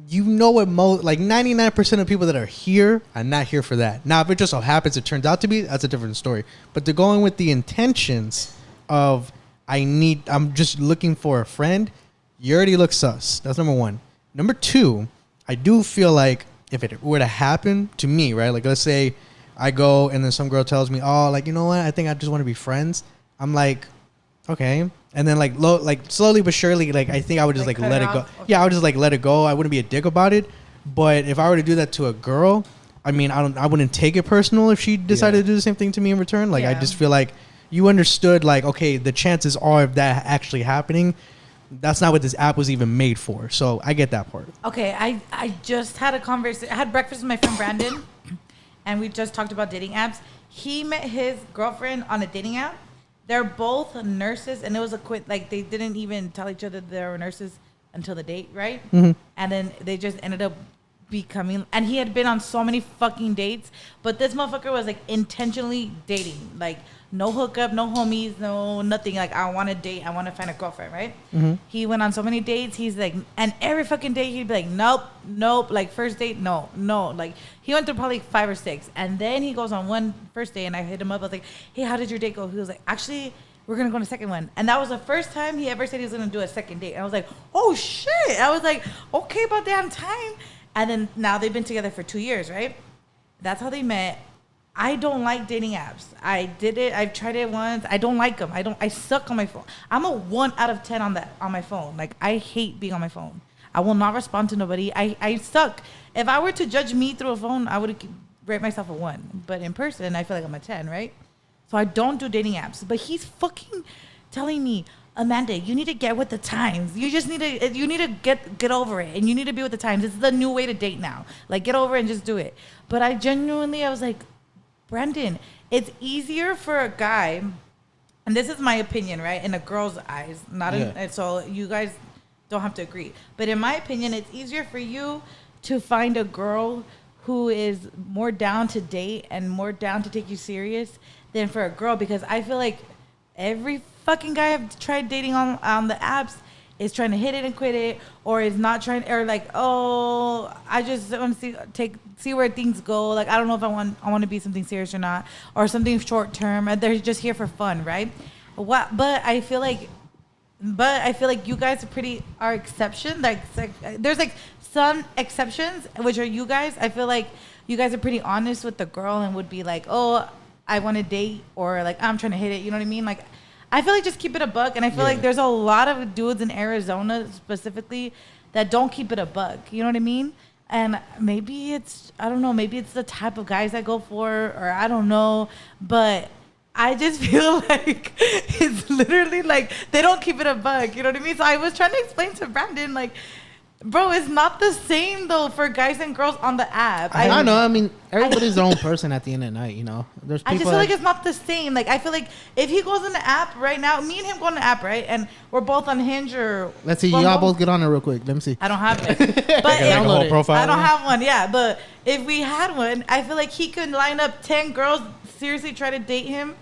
you know what, like 99% of people that are here are not here for that. Now, if it just so happens it turns out to be, that's a different story. But they're going with the intentions of, I'm just looking for a friend. You already look sus. That's number one. Number two, I do feel like if it were to happen to me, right? Like, let's say I go and then some girl tells me, oh, like, you know what? I think I just want to be friends. I'm like, okay. And then like slowly but surely, like, I think I would just Like, like cut let it it go. off? Okay. Yeah, I would just like let it go. I wouldn't be a dick about it. But if I were to do that to a girl, I mean, I wouldn't take it personal if she decided to do the same thing to me in return. Like, I Yeah. just feel like you understood, like, okay, the chances are of that actually happening, that's not what this app was even made for. So I get that part. Okay, I just had a conversation. I had breakfast with my friend Brandon, and we just talked about dating apps. He met his girlfriend on a dating app. They're both nurses, and it was like they didn't even tell each other they were nurses until the date, right? Mm-hmm. And then they just ended up becoming, and he had been on so many fucking dates, but this motherfucker was like intentionally dating, like no hookup, no homies, no nothing. Like, I want to date, I want to find a girlfriend, right? He went on so many dates. He's like, and every fucking day he'd be like, nope. Like, first date, no. Like, he went through probably 5 or 6, and then he goes on one first day, and I hit him up. I was like, hey, how did your date go? He was like, actually, we're gonna go on a second one. And that was the first time he ever said he was gonna do a second date. And I was like, oh shit. I was like, okay, about damn time. And then now they've been together for 2 years, right? That's how they met. I don't like dating apps. I did it. I've tried it once. I don't like them. I suck on my phone. I'm a 1 out of 10 on my phone. Like, I hate being on my phone. I will not respond to nobody. I suck. If I were to judge me through a phone, I would rate myself a 1. But in person, I feel like I'm a 10, right? So I don't do dating apps. But he's fucking telling me, Amanda, you need to get with the times. You just need to get over it, and you need to be with the times. It's the new way to date now. Like, get over it and just do it. But I was like, Brandon, it's easier for a guy, and this is my opinion, right? In a girl's eyes, so you guys don't have to agree. But in my opinion, it's easier for you to find a girl who is more down to date and more down to take you serious than for a girl, because I feel like every fucking guy I've tried dating on the apps is trying to hit it and quit it, or is not trying, or like, oh, I just want to see where things go. Like, I don't know if I want to be something serious or not, or something short term. They're just here for fun, right? But I feel like you guys are exception. Like, there's like some exceptions, which are you guys. I feel like you guys are pretty honest with the girl and would be like, oh, I want to date, or like, I'm trying to hit it. You know what I mean? Like, I feel like just keep it a buck. And I feel like there's a lot of dudes in Arizona specifically that don't keep it a buck. You know what I mean? And maybe I don't know, maybe it's the type of guys I go for, or I don't know. But I just feel like it's literally like they don't keep it a buck. You know what I mean? So I was trying to explain to Brandon, like, bro, it's not the same though for guys and girls on the app. I know. I mean, everybody's their own person at the end of the night, you know. There's people. I just feel like it's not the same. Like, I feel like if he goes on the app right now, me and him go on the app, right, and we're both on Hinge or. Let's see, y'all both get on it real quick. Let me see. I don't have it, but like a whole profile. I don't have one. Yeah, but if we had one, I feel like he could line up 10 girls seriously try to date him.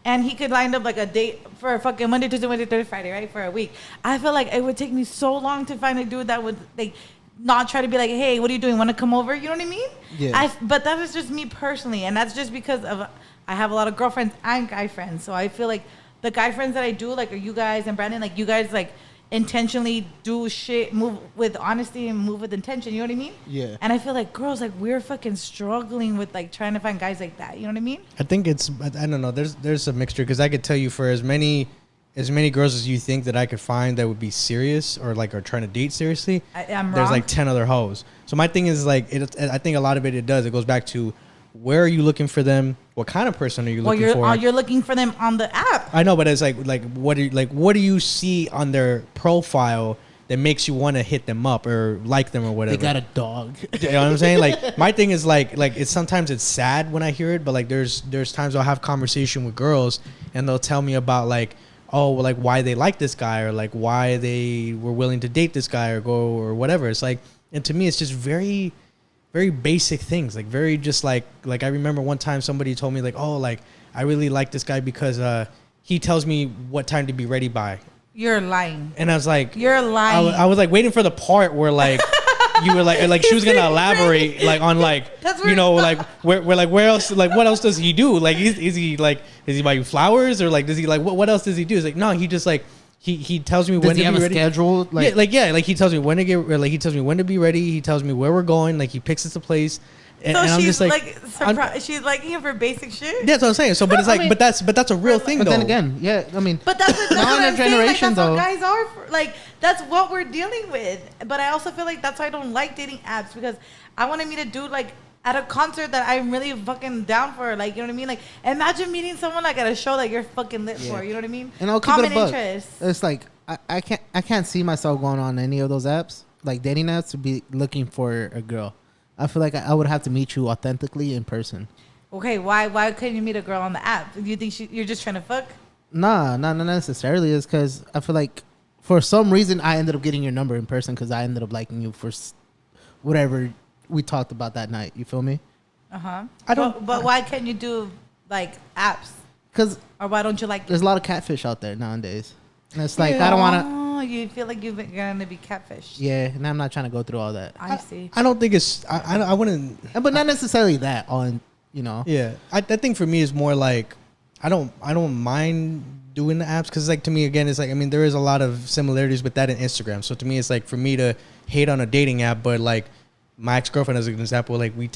And he could line up like a date for a fucking Monday, Tuesday, Wednesday, Thursday, Friday, right? For a week. I feel like it would take me so long to find a dude that would like not try to be like, hey, what are you doing? Want to come over? You know what I mean? Yeah. But that was just me personally. And that's just because I have a lot of girlfriends and guy friends. So I feel like the guy friends that I do, like, are you guys and Brandon, like, you guys like intentionally do shit, move with honesty and move with intention. You know what I mean? Yeah. And I feel like girls, like, we're fucking struggling with like trying to find guys like that. You know what I mean? I think I don't know. There's a mixture, because I could tell you, for as many girls as you think that I could find that would be serious or like are trying to date seriously, I'm there's wrong. like 10 other hoes. So my thing is like, I think a lot of it goes back to, where are you looking for them? What kind of person are you looking for? You're looking for them on the app. I know, but it's like what do you see on their profile that makes you want to hit them up or like them or whatever? They got a dog. You know what I'm saying? Like, my thing is like it's sometimes it's sad when I hear it, but like there's times I'll have conversation with girls and they'll tell me about like, oh, well, like why they like this guy, or like why they were willing to date this guy or go or whatever. It's like, and to me it's just very, very basic things, like very just like I remember one time somebody told me like, oh, like I really like this guy because he tells me what time to be ready by. You're lying. And I was like, you're lying. I was like waiting for the part where like you were like she was gonna elaborate like on like, you know, like where else, like what else does he do? Like is he buy you flowers, or like does he like what else does he do? It's like, no, he just like he tells me when to be ready. Does he have a schedule? Like he tells me when to get, like he tells me when to be ready. He tells me where we're going. Like he picks us a place. And, so and I'm she's just like surprised. She's liking him for basic shit. That's what I'm saying. So, but it's like, but that's a real thing. But though. then again, yeah, I mean, but that's not what I'm generation saying. Like, that's though. what guys are for, like, that's what we're dealing with. But I also feel like that's why I don't like dating apps, because I want to meet a dude like at a concert that I'm really fucking down for. Like, you know what I mean? Like, imagine meeting someone like at a show that you're fucking lit for. You know what I mean? And I'll keep Common it a buck. interests. It's like I can't see myself going on any of those apps, like dating apps, to be looking for a girl. I feel like I would have to meet you authentically in person. Okay, why couldn't you meet a girl on the app? Do you think you're just trying to fuck? Nah, not necessarily. It's because I feel like for some reason I ended up getting your number in person, because I ended up liking you for whatever we talked about that night. You feel me? I don't. But why can't you do like apps? Because Or why don't you like? there's a lot of catfish out there nowadays, and it's like I don't want to. Oh, you feel like you're gonna be catfished. Yeah, and I'm not trying to go through all that. I see. I don't think it's. I wouldn't. But not necessarily that on, you know. Yeah, I think for me it's more like I don't mind doing the apps because like to me again it's like I mean there is a lot of similarities with that in Instagram. So to me it's like for me to hate on a dating app, but like my ex-girlfriend as an example, like we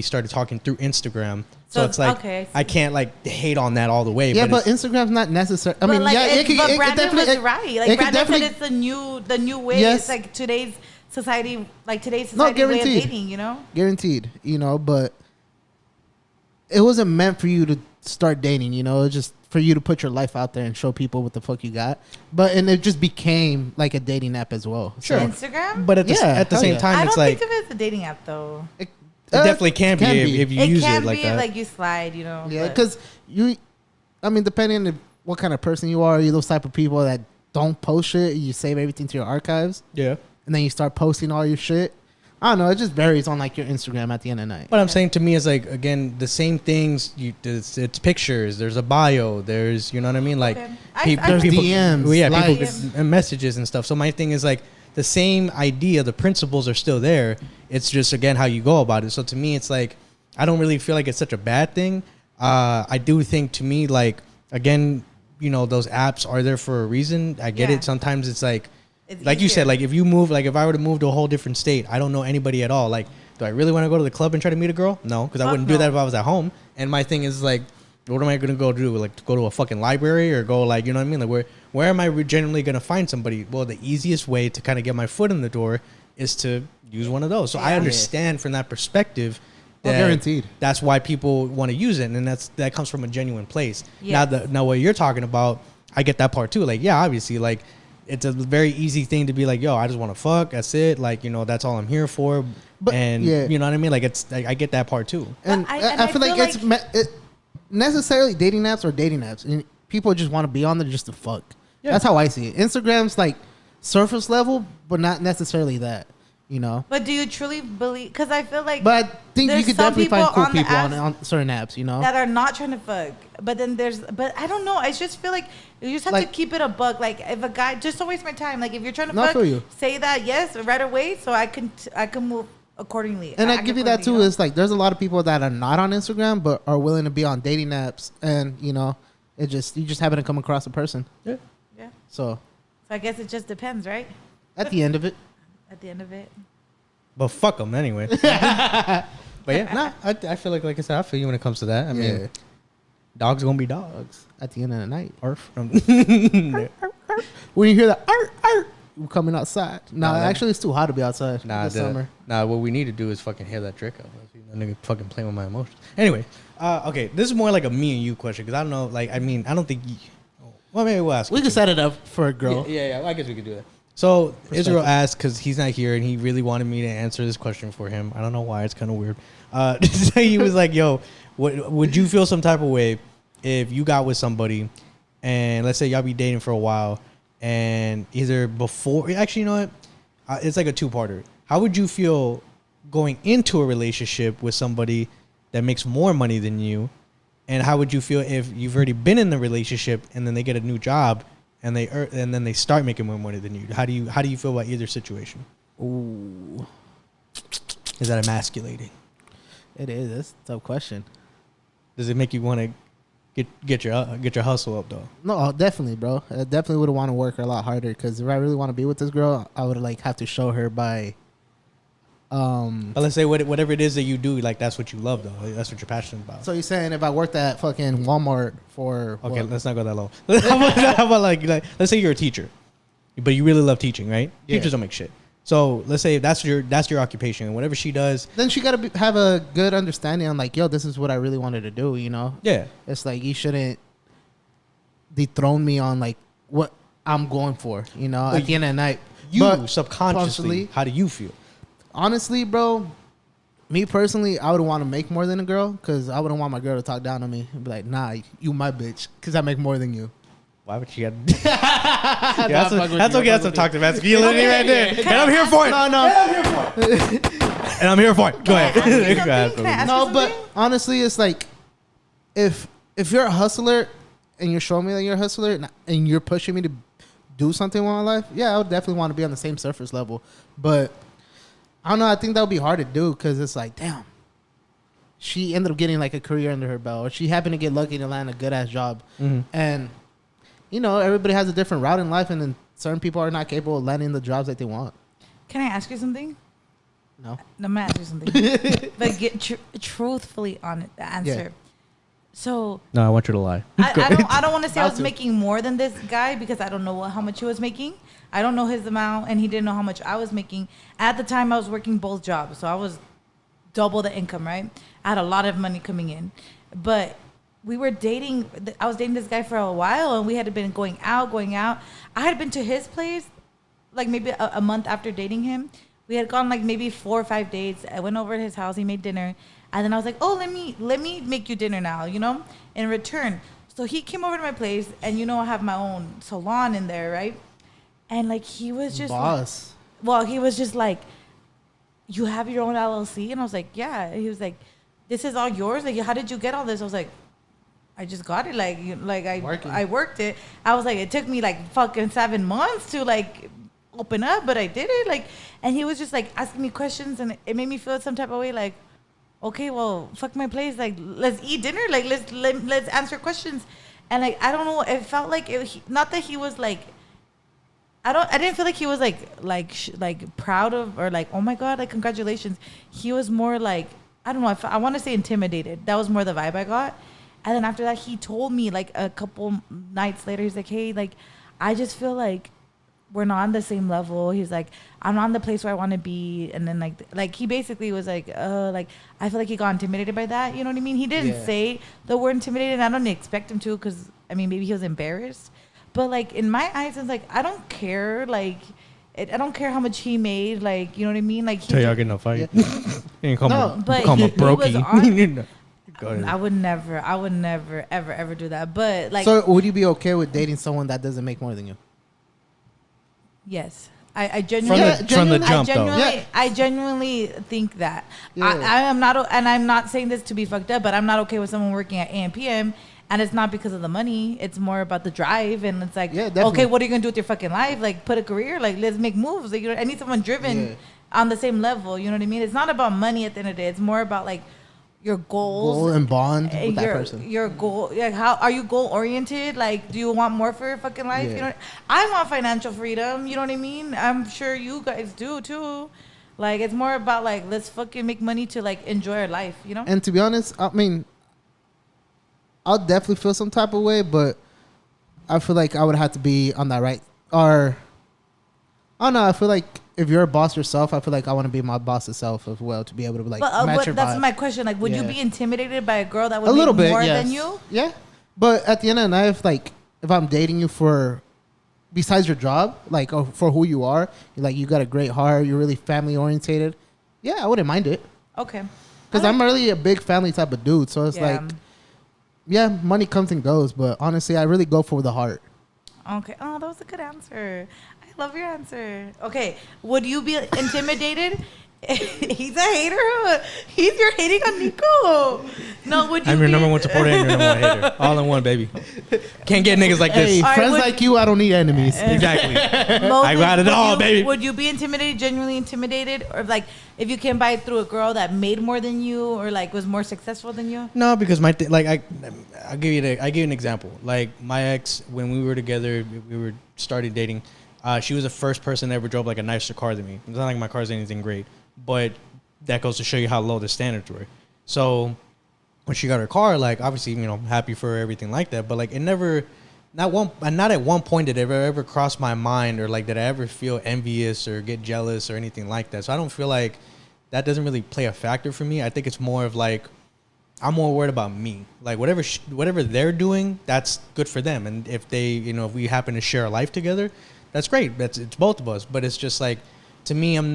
started talking through Instagram. So it's like okay, I can't like hate on that all the way. Yeah, but Instagram's not necessary. I mean, like, yeah, it could Brandon was right. Like it could Brandon said, definitely- it's the new way. Yes. It's like today's society, way of guaranteed. dating. You know. guaranteed, you know, but it wasn't meant for you to start dating, you know, it's just for you to put your life out there and show people what the fuck you got. And it just became like a dating app as well. Sure. Instagram. But at the hell same yeah. time I it's don't like think of it as a dating app though. It definitely can be if you It use can it like be that. like you slide, you know. Yeah, but- because I mean, depending on what kind of person you are those type of people that don't post shit, you save everything to your archives, yeah. and then you start posting all your shit. I don't know, it just varies on like your Instagram at the end of the night. What I'm saying to me is like again the same things. It's pictures. There's a bio. There's you know what I mean. Like Okay. There's people, DMs, well, yeah, likes. people and messages and stuff. So my thing is like the same idea. The principles are still there. It's just again how you go about it. So to me, it's like I don't really feel like it's such a bad thing. I do think to me like again, you know, those apps are there for a reason. I get Yeah. it. Sometimes it's like. It's Like you easier. said, like if you move, like if I were to move to a whole different state, I don't know anybody at all. Like, do I really want to go to the club and try to meet a girl? No, because I Fuck wouldn't do no. that if I was at home. And my thing is like, what am I gonna go do? Like, to go to a fucking library or go like, you know what I mean? Like, where am I generally gonna find somebody? Well, the easiest way to kind of get my foot in the door is to use one of those. So I Yeah. understand from that perspective. Well, that guaranteed. That's why people want to use it, and that comes from a genuine place. Yes. Now what you're talking about, I get that part too. Like, yeah, obviously, like. It's a very easy thing to be like, yo, I just want to fuck. That's it. Like, you know, that's all I'm here for. But, and yeah. you know what I mean? Like, it's like, I get that part too. And I feel like it's necessarily dating apps or dating apps. And people just want to be on there just to fuck. Yeah. That's how I see it. Instagram's like surface level, but not necessarily that, you know. But do you truly believe? Because I feel like But I think you there's could some definitely find people cool on the people apps on certain apps, you know. that are not trying to fuck. But then but I don't know. I just feel like you just have Like- to keep it a buck. Like if a guy, just don't waste my time. Like if you're trying to No, I fuck, feel you. say that yes right away, so I can move accordingly. And I act give you that accordingly, too. you know? Is like there's a lot of people that are not on Instagram but are willing to be on dating apps, and you know, you just happen to come across a person. Yeah. Yeah. So So I guess it just depends, right? at the end of it, At the end of it. But fuck them anyway. But yeah, I feel like I said, I feel you when it comes to that. I mean, yeah, dogs gonna be dogs. at the end of the night, Arf. when you hear that, we're coming outside. No, Nah, actually, it's too hot to be outside Nah, this summer. what we need to do is fucking hear that trick out. That nigga fucking playing with my emotions. Anyway, okay, this is more like a me and you question because I don't know. Like, I mean, I don't think. Well, maybe we'll ask. We you. can set it up for a girl. Yeah. I guess we could do that. So Israel asked because he's not here and he really wanted me to answer this question for him. I don't know why. It's kind of weird. So he was like, "Yo, would you feel some type of way if you got with somebody and let's say y'all be dating for a while and either before actually you know what it's like a two-parter. How would you feel going into a relationship with somebody that makes more money than you, and how would you feel if you've already been in the relationship and then they get a new job and then they start making more money than you? How do you feel about either situation? Ooh, Is that emasculating? it is. That's a tough question. Does it make you want to get your hustle up though? No, definitely, bro. I definitely would want to work a lot harder because if I really want to be with this girl, I would like have to show her by. But let's say whatever it is that you do, like that's what you love though. Like, that's what you're passionate about. So you're saying if I worked at fucking Walmart for Okay, what? let's not go that low. How about like let's say you're a teacher, but you really love teaching, right? Yeah. Teachers don't make shit. So let's say that's your occupation, and whatever she does, Then she got to have a good understanding on like, yo, this is what I really wanted to do. You know, yeah, it's like you shouldn't dethrone me on like what I'm going for. You know, But at the end of the night, you But subconsciously, how do you feel? honestly, bro, me personally, I would want to make more than a girl because I wouldn't want my girl to talk down on me and be like, nah, you my bitch because I make more than you. Why would you get? Nah, that's fuck with that's you, okay. fuck That's a with toxic masculinity right there, and I'm here for it. No, no. and I'm here for it. Go ahead. Can I ask you Go ahead, something? Can I Felipe. ask No, you but something? honestly, it's like if you're a hustler and you're showing me that you're a hustler and you're pushing me to do something with my life, yeah, I would definitely want to be on the same surface level. But I don't know. I think that would be hard to do because it's like, damn, she ended up getting like a career under her belt, or she happened to get lucky to land a good ass job, and you know, everybody has a different route in life, and then certain people are not capable of landing the jobs that they want. Can I ask you something? No. No, I'm gonna ask you something. But get truthfully on it, the answer. Yeah. So No, I want you to lie. I don't want to say I was About to. making more than this guy because I don't know how much he was making. I don't know his amount, and he didn't know how much I was making. At the time, I was working both jobs, so I was double the income, right? I had a lot of money coming in, but we were dating. I was dating this guy for a while, and we had been going out. I had been to his place like maybe a month after dating him. We had gone like maybe 4 or 5 dates. I went over to his house. He made dinner. And then I was like, oh, let me make you dinner now, you know, in return. So he came over to my place, and, you know, I have my own salon in there, right? And, like, he was just Boss. he was just like, you have your own LLC? And I was like, yeah. He was like, this is all yours? Like, how did you get all this? I was like, I just got it. I worked it. I was like, it took me like fucking 7 months to like open up, but I did it. Like, and he was just like asking me questions, and it made me feel some type of way. Like, okay, well, fuck my place. Like, let's eat dinner. Like, let's answer questions. And like, I don't know. It felt like not that he was like. I didn't feel like he was like proud of, or like, oh my God, like congratulations. He was more like, I don't know. I want to say intimidated. That was more the vibe I got. And then after that, he told me like a couple nights later, he's like, hey, like, I just feel like we're not on the same level. He's like, I'm not in the place where I want to be. And then like he basically was like I feel like he got intimidated by that. You know what I mean? He didn't say the word intimidated. And I don't expect him to, because I mean, maybe he was embarrassed. But like in my eyes, it's like, I don't care. Like, I don't care how much he made. Like, you know what I mean? Like, Tell y'all get no fight. You ain't call No, me, but call me he was brokey. Go ahead. I would never, ever do that. But like, So would you be okay with dating someone that doesn't make more than you? yes, I genuinely, From the jump, though. I genuinely think that. Yeah. I am not, and I'm not saying this to be fucked up, but I'm not okay with someone working at AM PM. And it's not because of the money. It's more about the drive. And it's like, okay, what are you going to do with your fucking life? Like, put a career. Like, let's make moves. Like, you know, I need someone driven on the same level. You know what I mean? It's not about money at the end of the day. It's more about, like, your goals. Goal and bond with that person. Your goal. Like, how are you goal oriented? Like, do you want more for your fucking life? Yeah. You know, I want financial freedom. You know what I mean? I'm sure you guys do, too. Like, it's more about, like, let's fucking make money to, like, enjoy our life, you know? And to be honest, I mean, I'll definitely feel some type of way, but I feel like I would have to be on that right. Or, I don't know, I feel like if you're a boss yourself, I feel like I want to be my boss itself as well, to be able to like match your that's vibe. my question. Like, would you be intimidated by a girl that would A make little bit, more yes. than you? Yeah. But at the end of the night, if I'm dating you for, besides your job, like for who you are, like you got a great heart, you're really family orientated, yeah, I wouldn't mind it. Okay. Because I'm really a big family type of dude. So it's like, yeah, money comes and goes, but honestly, I really go for the heart. Okay. Oh, that was a good answer. I love your answer. Okay. Would you be intimidated? He's a hater. You're hating on Nico. No, would you I'm your be, number one supporter and your number one hater. All in one, baby. Can't get niggas like Hey, this. All right, friends would- like you, I don't need enemies. Exactly. Moses, I got it would all, you- baby. Would you be intimidated, genuinely intimidated? Or like, if you came by through a girl that made more than you, or like was more successful than you? No, because I'll give you an example. Like my ex, when we were together, we were started dating. She was the first person that ever drove like a nicer car than me. It's not like my car's anything great, but that goes to show you how low the standards were. So when she got her car, like obviously, you know, happy for her, everything like that. But like it never, not at one point did it ever cross my mind, or like did I ever feel envious or get jealous or anything like that. So I don't feel like that doesn't really play a factor for me. I think it's more of like, I'm more worried about me. Like whatever they're doing, that's good for them. And if they, you know, if we happen to share a life together, that's great. It's both of us. But it's just like, to me, I'm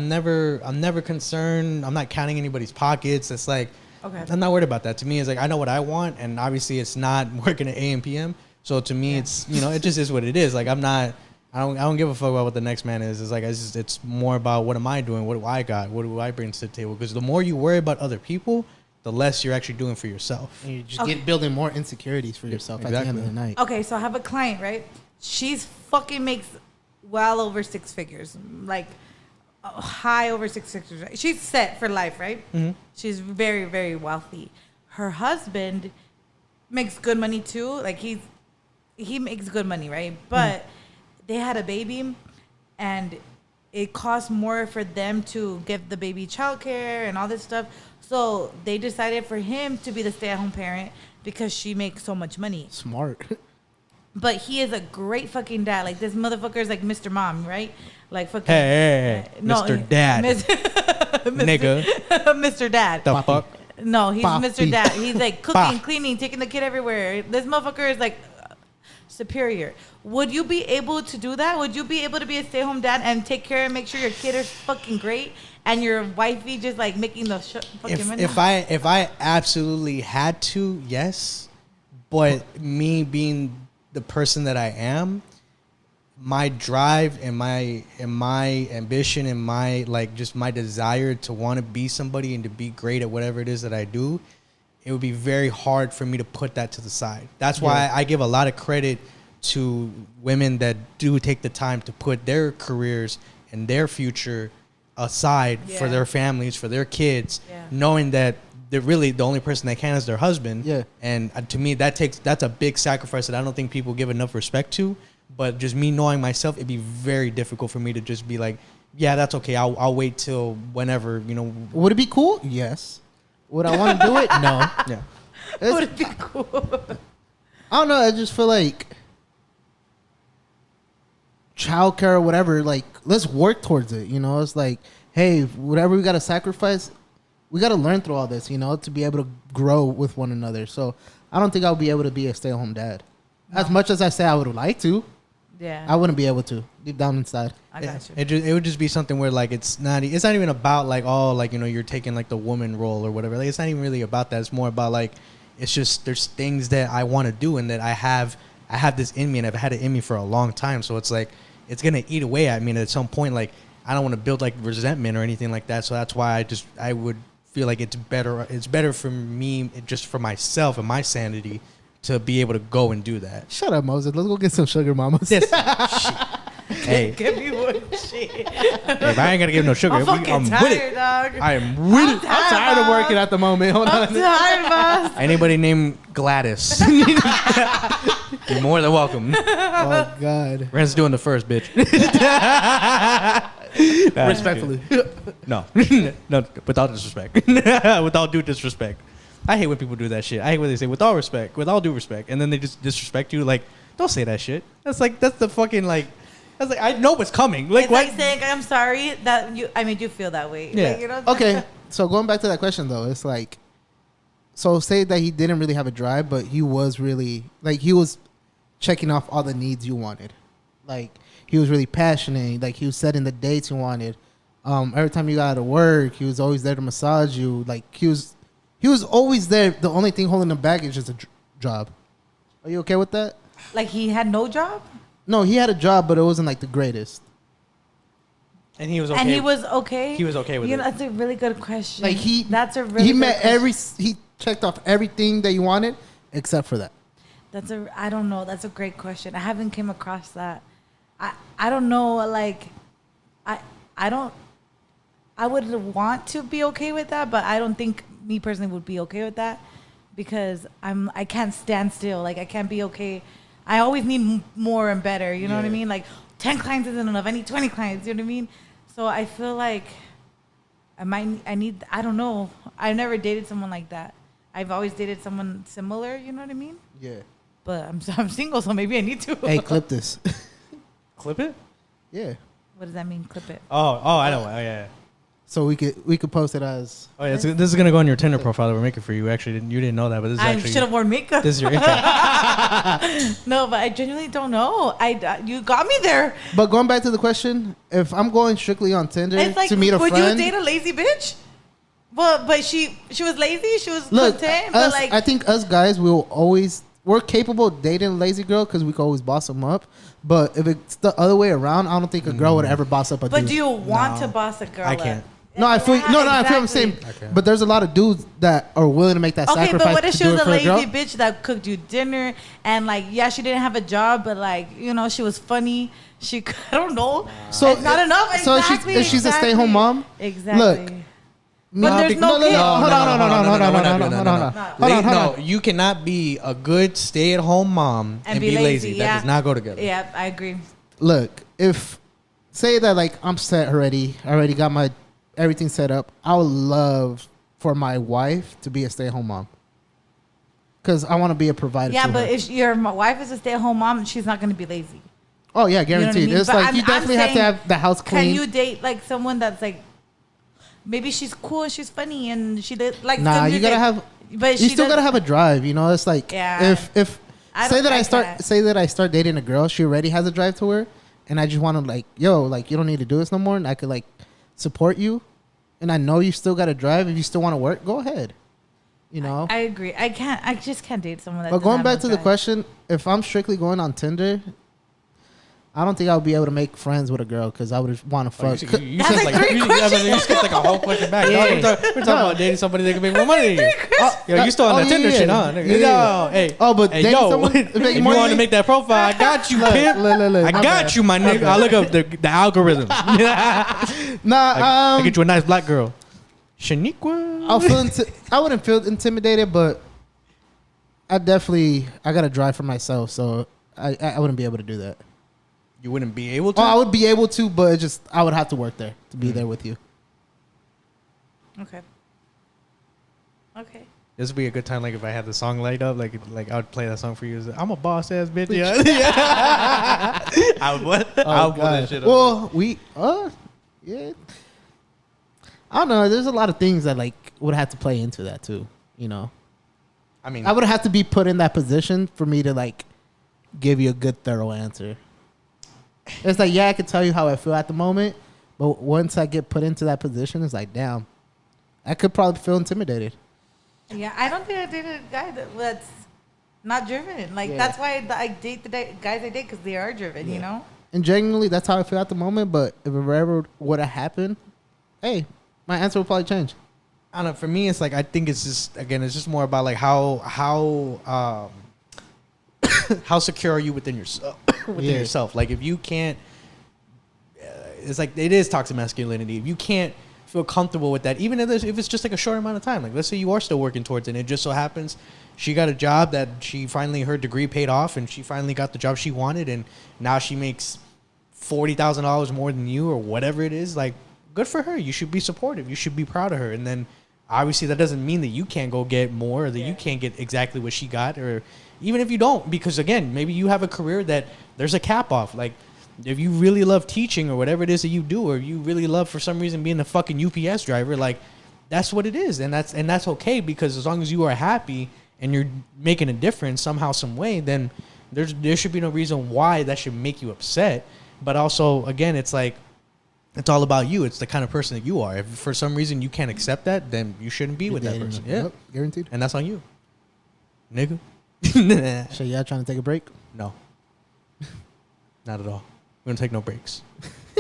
never concerned. I'm not counting anybody's pockets. It's like, Okay. I'm not worried about that. To me, it's like, I know what I want, and obviously it's not working at AM PM. So to me, it's, you know, it just is what it is. Like I'm not I don't give a fuck about what the next man is. It's like it's more about what am I doing? What do I got? What do I bring to the table? Because the more you worry about other people, the less you're actually doing for yourself. And you just get building more insecurities for yourself at the end of the night. Okay, so I have a client, right? She's fucking makes well over 6 figures, like high over 6 figures. Right? She's set for life, right? Mm-hmm. She's very, very wealthy. Her husband makes good money too. Like he makes good money, right? But they had a baby, and it costs more for them to give the baby childcare and all this stuff. So they decided for him to be the stay-at-home parent because she makes so much money. Smart. But he is a great fucking dad. Like, this motherfucker is like Mr. Mom, right? Like, fucking... Hey, Mr. Dad. Nigga. Mr. Dad. The fuck? No, he's Papi. Mr. Dad. He's like cooking, cleaning, taking the kid everywhere. This motherfucker is like superior. Would you be able to do that? Would you be able to be a stay-at-home dad and take care and make sure your kid is fucking great and your wifey just like making the fucking money? If I absolutely had to, yes. But me being the person that I am, my drive and my ambition and my like just my desire to want to be somebody and to be great at whatever it is that I do, it would be very hard for me to put that to the side. That's why I give a lot of credit to women that do take the time to put their careers and their future aside for their families, for their kids, knowing that they're really the only person they can is their husband. Yeah. And to me, that's a big sacrifice that I don't think people give enough respect to. But just me knowing myself, it'd be very difficult for me to just be like, yeah, that's okay. I'll wait till whenever, you know. Would it be cool? Yes. Would I want to do it? No. Yeah. Would it be cool? I don't know. I just feel like childcare or whatever, like, let's work towards it. You know, it's like, hey, whatever we got to sacrifice, we got to learn through all this, you know, to be able to grow with one another. So I don't think I'll be able to be a stay-at-home dad. No. As much as I say I would like to, I wouldn't be able to deep down inside. I got you. It would just be something where like it's not even about like, oh, like, you know, you're taking like the woman role or whatever. Like, it's not even really about that. It's more about like, it's just there's things that I want to do and that I have this in me and I've had it in me for a long time. So it's like it's gonna eat away at me. And at some point, like, I don't want to build like resentment or anything like that. So that's why I would feel like it's better for me, just for myself and my sanity, to be able to go and do that. Shut up, Moses. Let's go get some sugar mamas. Hey, give me one shit. If I ain't gonna give no sugar, I'm fucking tired, with it. dog. I am with it. I'm tired of working at the moment. Hold on. I'm tired, boss. Anybody named Gladys? You're more than welcome. Oh God. Ren's doing the first, bitch. Respectfully. No, without disrespect. Without due disrespect. I hate when people do that shit. I hate when they say with all respect, with all due respect, and then they just disrespect you. Like, don't say that shit. That's the fucking like. That's like, I know what's coming. Like, it's what? like saying I'm sorry that I made you feel that way. Yeah. Like, you know Okay. So going back to that question though, it's like, so say that he didn't really have a drive, but he was really like he was checking off all the needs you wanted. Like, he was really passionate. Like, he was setting the dates you wanted. Every time you got out of work, he was always there to massage you. Like, he was always there. The only thing holding him back is just a job. Are you okay with that? Like, he had no job? No, he had a job, but it wasn't like the greatest. And he was okay. And he was okay? He was okay with it. That's a really good question. Like, he checked off everything that you wanted except for that. I don't know. That's a great question. I haven't came across that. I don't know. Like, I would want to be okay with that, but I don't think me personally would be okay with that because I can't stand still. Like, I can't be okay. I always need more and better. You know what I mean? Like, 10 clients isn't enough. I need 20 clients. You know what I mean? So I feel like I don't know. I've never dated someone like that. I've always dated someone similar. You know what I mean? Yeah. But I'm single, so maybe I need to. Hey, clip this. Clip it? Yeah. What does that mean? Clip it. Oh, I know. Oh, yeah. So we could post it as. Oh yeah, this is gonna go on your Tinder profile that we're making for you. Actually, you didn't know that, but this is I actually. should have worn makeup. This is your intro. No, but I genuinely don't know. You got me there. But going back to the question, if I'm going strictly on Tinder It's like, to meet a would friend, you date a lazy bitch? Well, but she was lazy. She was look, content. us, But like, I think us guys will always we're capable of dating a lazy girl because we can always boss them up. But if it's the other way around, I don't think a girl would ever boss up a dude. But do you want No. to boss a girl I up? can't. No, I feel no, I feel what I'm saying. Okay. But there's a lot of dudes that are willing to make that Okay, sacrifice but what if to she do was it a for a girl. lazy bitch that cooked you dinner and like, yeah, she didn't have a job, but like, you know, she was funny. She, I don't know. So it's not enough. So Exactly, if she's a exactly. stay-home mom. Exactly. Look, But there's no kids. Hold on. No, you cannot be a good stay-at-home mom and be lazy. That does not go together. Yeah, I agree. Look, if say that like I'm set already, I already got my everything set up. I would love for my wife to be a stay-at-home mom because I want to be a provider. Yeah, to but her. if your wife is a stay-at-home mom, she's not going to be lazy. Oh yeah, You know what I guaranteed. mean? It's But like you I'm definitely have to saying, have the house clean. Can you date like someone that's like, maybe she's cool and she's funny and she did like. Nah, you gotta have. But You still gotta have a drive. You know, it's like Yeah. if I say don't- that I I start dating a girl, she already has a drive to her, and I just want to like, yo, like you don't need to do this no more, and I could like support you, and I know you still got to drive. If you still want to work, go ahead. You know. I agree. I just can't date someone that. But doesn't going have back no to the drive. question, if I'm strictly going on Tinder, I don't think I would be able to make friends with a girl because I would want to fuck. You That's skipped like like three you skipped like a whole question back. Yeah. No, we're talking about dating somebody that can make more money than you. Yo, you still on Oh, that Tinder yeah, shit, huh? yeah. Nigga? Yeah. Yo, hey. Oh, but hey, dating yo, someone if make you more want to than- make that profile, I got you, Look, pimp. look. I My got bad. you, my nigga. I look up the algorithm. Nah, I get you a nice black girl. Shaniqua. I wouldn't feel intimidated, but I got to drive for myself, so I wouldn't be able to do that. You wouldn't be able to? Oh, I would be able to, but I would have to work there to be there with you. Okay. Okay. This would be a good time, like if I had the song laid up, like I would play that song for you. I'm a boss ass bitch. Yeah. I would what? I would pull that shit up. Well, yeah. I don't know. There's a lot of things that like would have to play into that too. You know, I mean, I would have to be put in that position for me to like give you a good, thorough answer. It's like, yeah, I can tell you how I feel at the moment, but once I get put into that position, it's like, damn, I could probably feel intimidated. Yeah, I don't think I dated a guy that's not driven. Like Yeah. that's why I date the guys I date because they are driven. You know. And genuinely, that's how I feel at the moment. But if it ever would have happened, hey, my answer would probably change. I don't know. For me, it's like I think it's just more about like how secure are you within yourself? Yourself. Like if you can't, it's like it is toxic masculinity. If you can't feel comfortable with that, even if it's just like a short amount of time. Like let's say you are still working towards it, and it just so happens she got a job that she finally her degree paid off, and she finally got the job she wanted, and now she makes $40,000 more than you or whatever it is. Like good for her. You should be supportive. You should be proud of her. And then obviously that doesn't mean that you can't go get more or that you can't get exactly what she got, or even if you don't, because again, maybe you have a career that there's a cap off. Like if you really love teaching or whatever it is that you do, or you really love for some reason being a fucking UPS driver, like that's what it is. And that's okay, because as long as you are happy and you're making a difference somehow, some way, then there should be no reason why that should make you upset. But also, again, it's like, it's all about you. It's the kind of person that you are. If for some reason you can't accept that, then you shouldn't be with that person. Yeah. Yep, guaranteed. And that's on you, nigga. So yeah, trying to take a break. No. Not at all. We're going to take no breaks.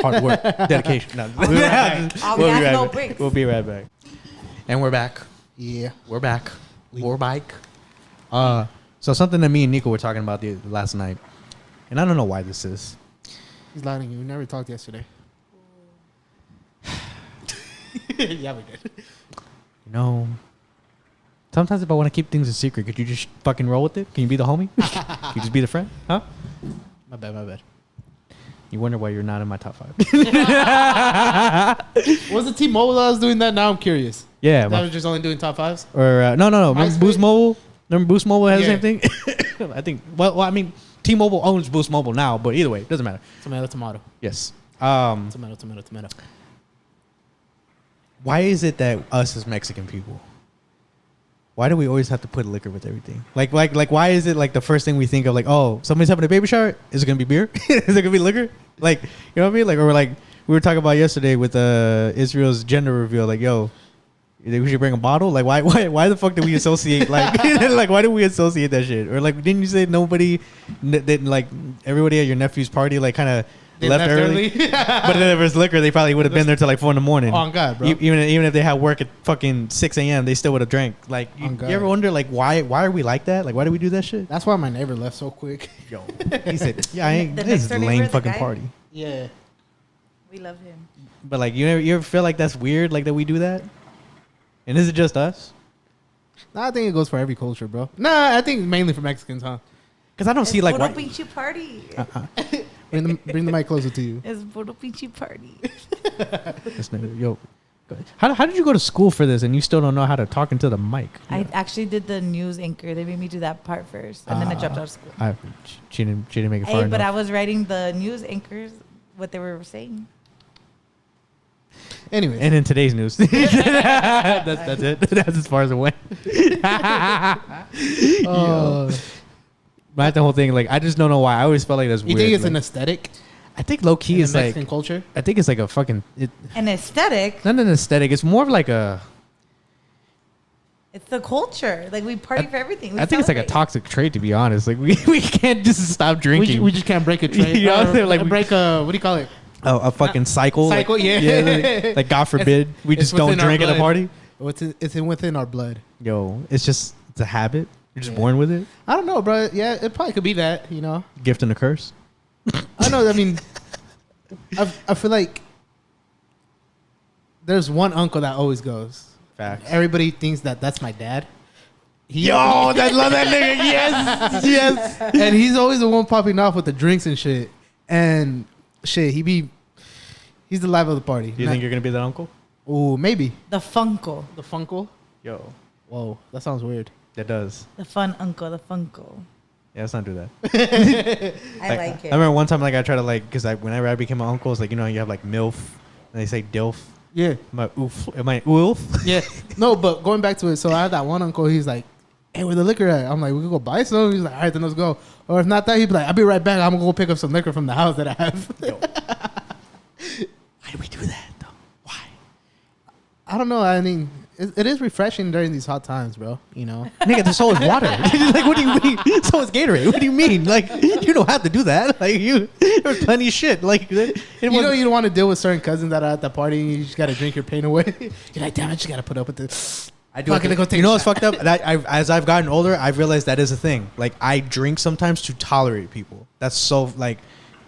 Hard work. Dedication. No. All gas, no breaks. We'll be right back. And we're back. Yeah. We're back. We're bike. So something that me and Nico were talking about last night, and I don't know why this is. He's lying to you. We never talked yesterday. Yeah, we did. You know, sometimes if I want to keep things a secret, could you just fucking roll with it? Can you be the homie? Can you just be the friend? Huh? My bad. You wonder why you're not in my top 5. Was the T-Mobile that was doing that? Now I'm curious. Yeah. That was just only doing top 5s? Or no. Remember MySpace? Boost Mobile? Remember Boost Mobile had the Yeah. same thing? I think. Well, I mean, T-Mobile owns Boost Mobile now, but either way, it doesn't matter. Tomato. Yes. Tomato. Why is it that us as Mexican people, why do we always have to put liquor with everything? Like why is it like the first thing we think of, like, oh, somebody's having a baby shower? Is it gonna be beer? Is it gonna be liquor? Like, you know what I mean? Like, or like we were talking about yesterday with Israel's gender reveal. Like, yo, You think we should bring a bottle? Like, why the fuck did we associate like, like, why did we associate that shit? Or like, didn't you say nobody, didn't like everybody at your nephew's party like kind of left early? But if there was liquor, they probably would have been there till like 4 a.m. On God, bro. Even if they had work at fucking 6 a.m., they still would have drank. Like, you ever wonder like why are we like that? Like, why do we do that shit? That's why my neighbor left so quick. Yo, he said, yeah, I ain't The this next door lame neighbor, the fucking guy? party. Yeah. We love him. But like, you ever feel like that's weird, like that we do that? And is it just us? Nah, I think it goes for every culture, bro. Nah, I think mainly for Mexicans, huh? Because I don't see like Puro why. pinche party. Bring the mic closer to you. It's puro pinche party. Yo, how did you go to school for this and you still don't know how to talk into the mic? I actually did the news anchor. They made me do that part first, and then I dropped out of school. She didn't make it far Hey, enough. but I was writing the news anchors, what they were saying. Anyway, And in today's news, that's it. That's as far as it went. But the whole thing, like, I just don't know why. I always felt like that's you weird. think it's like, an aesthetic? I think low key in is the like. Mexican culture. I think it's like a fucking. An aesthetic. Not an aesthetic. It's more of like a. It's the culture. Like we party for everything. We I think it's like a celebrate. toxic trait, to be honest. Like we can't just stop drinking. We just can't break a trade. You know, Or like, break a, what do you call it? A fucking cycle. Cycle, like, yeah. like God forbid we it's just don't within our drink at a blood. party. It's within our blood. Yo, it's a habit. You're just Yeah. born with it. I don't know, bro. Yeah, it probably could be that, you know. Gift and a curse. I know. I mean, I feel like there's one uncle that always goes. Facts. Everybody thinks that that's my dad. Yo, I love that nigga. Yes, yes. And he's always the one popping off with the drinks and shit. And shit, he's the life of the party. Do you think you're gonna be that uncle? Ooh, maybe. The Funko. The Funkle? Yo, Whoa, that sounds weird. that does. The fun uncle. The Funko. Yeah, let's not do that. I like it. I remember one time, like, I tried to, like, because whenever I became an uncle, it's like, you know, you have like MILF, and they say DILF. Yeah. Am I oof? Am I oof? Yeah. No, but going back to it, so I had that one uncle, he's like, hey, where the liquor at? I'm like, we could go buy some. He's like, all right, then let's go. Or if not that, he'd be like, I'll be right back. I'm going to go pick up some liquor from the house that I have. Yo. Why do we do that, though? Why? I don't know. I mean, it is refreshing during these hot times, bro. You know? Nigga, the soul is water. Like, what do you mean? So is Gatorade. What do you mean? Like, you don't have to do that. Like, there's plenty of shit. Like, You know, you don't want to deal with certain cousins that are at the party. You just got to drink your pain away. You're like, damn, I just got to put up with this. I do. Fuck it, go take You know a what's shot. fucked up? As I've gotten older, I've realized that is a thing. Like, I drink sometimes to tolerate people. That's so, like,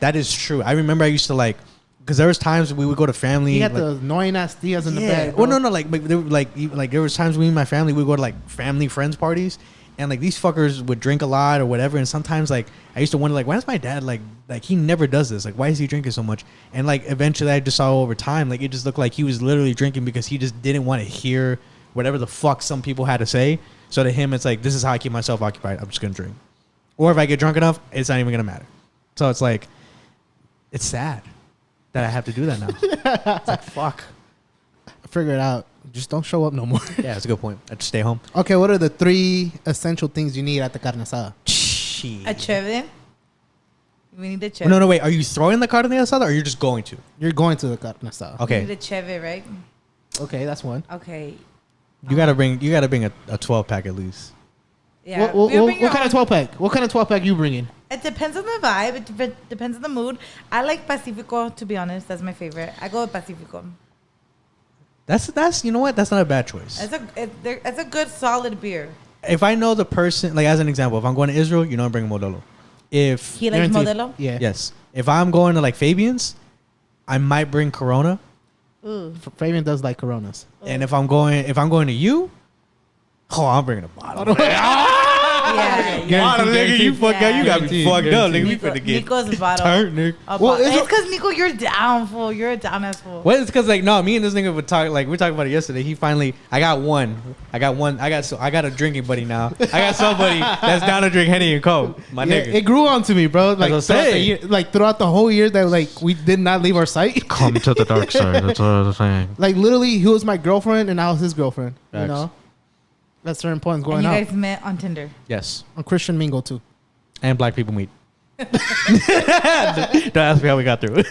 that is true. I remember I used to, like, because there was times we would go to family. He had like, the annoying ass Diaz in the yeah. bag. Well, bro. no, like there was times we and my family would go to like family friends parties, and like these fuckers would drink a lot or whatever. And sometimes like I used to wonder like, why is my dad like he never does this? Like, why is he drinking so much? And like eventually I just saw over time like it just looked like he was literally drinking because he just didn't want to hear whatever the fuck some people had to say. So to him it's like, this is how I keep myself occupied. I'm just gonna drink, or if I get drunk enough, it's not even gonna matter. So it's like, it's sad that I have to do that now. It's like, fuck. Figure it out. Just don't show up no more. Yeah, that's a good point. I just stay home. Okay, what are the 3 essential things you need at the carne asada? A cheve. We need a cheve. No, wait. Are you throwing the carne asada or you're just going to? You're going to the carne asada. We need Okay. a cheve, right? Okay, that's one. Okay. You gotta bring a 12 pack at least. Yeah. What We'll bring your kind of own. 12 pack? What kind of 12 pack you bringing? It depends on the vibe. It depends on the mood. I like Pacifico, to be honest. That's my favorite. I go with Pacifico. That's you know what? That's not a bad choice. It's a good solid beer. If I know the person, like as an example, if I'm going to Israel, you know I'm bringing Modelo. If He likes Guaranteed. Modelo. Yeah. yes, if I'm going to like Fabian's, I might bring Corona. Ooh. Fabian does like Coronas. And if I'm going to you, oh, I'm bringing a bottle. Yeah. Bottle, nigga, you fuck Yeah. up. You got me fucked up, nigga. We finna get Nico's bottle. turned, nigga. Well, It's it's- because Nico, you're down, fool. You're a down ass fool. Well, it's because like no, me and this nigga would talk like we talked about it yesterday. He finally, I got a drinking buddy now. I got somebody that's down to drink Henny and Coke. My Yeah, nigga. it grew on to me, bro. Like what I'm throughout the saying. year, throughout the whole year that like we did not leave our site. Come to the dark side. That's what I was saying. Like literally, he was my girlfriend and I was his girlfriend. You Facts. know, at certain points And going you out guys met on Tinder. Yes, on Christian Mingle too. and black people meet. Don't ask me how we got through.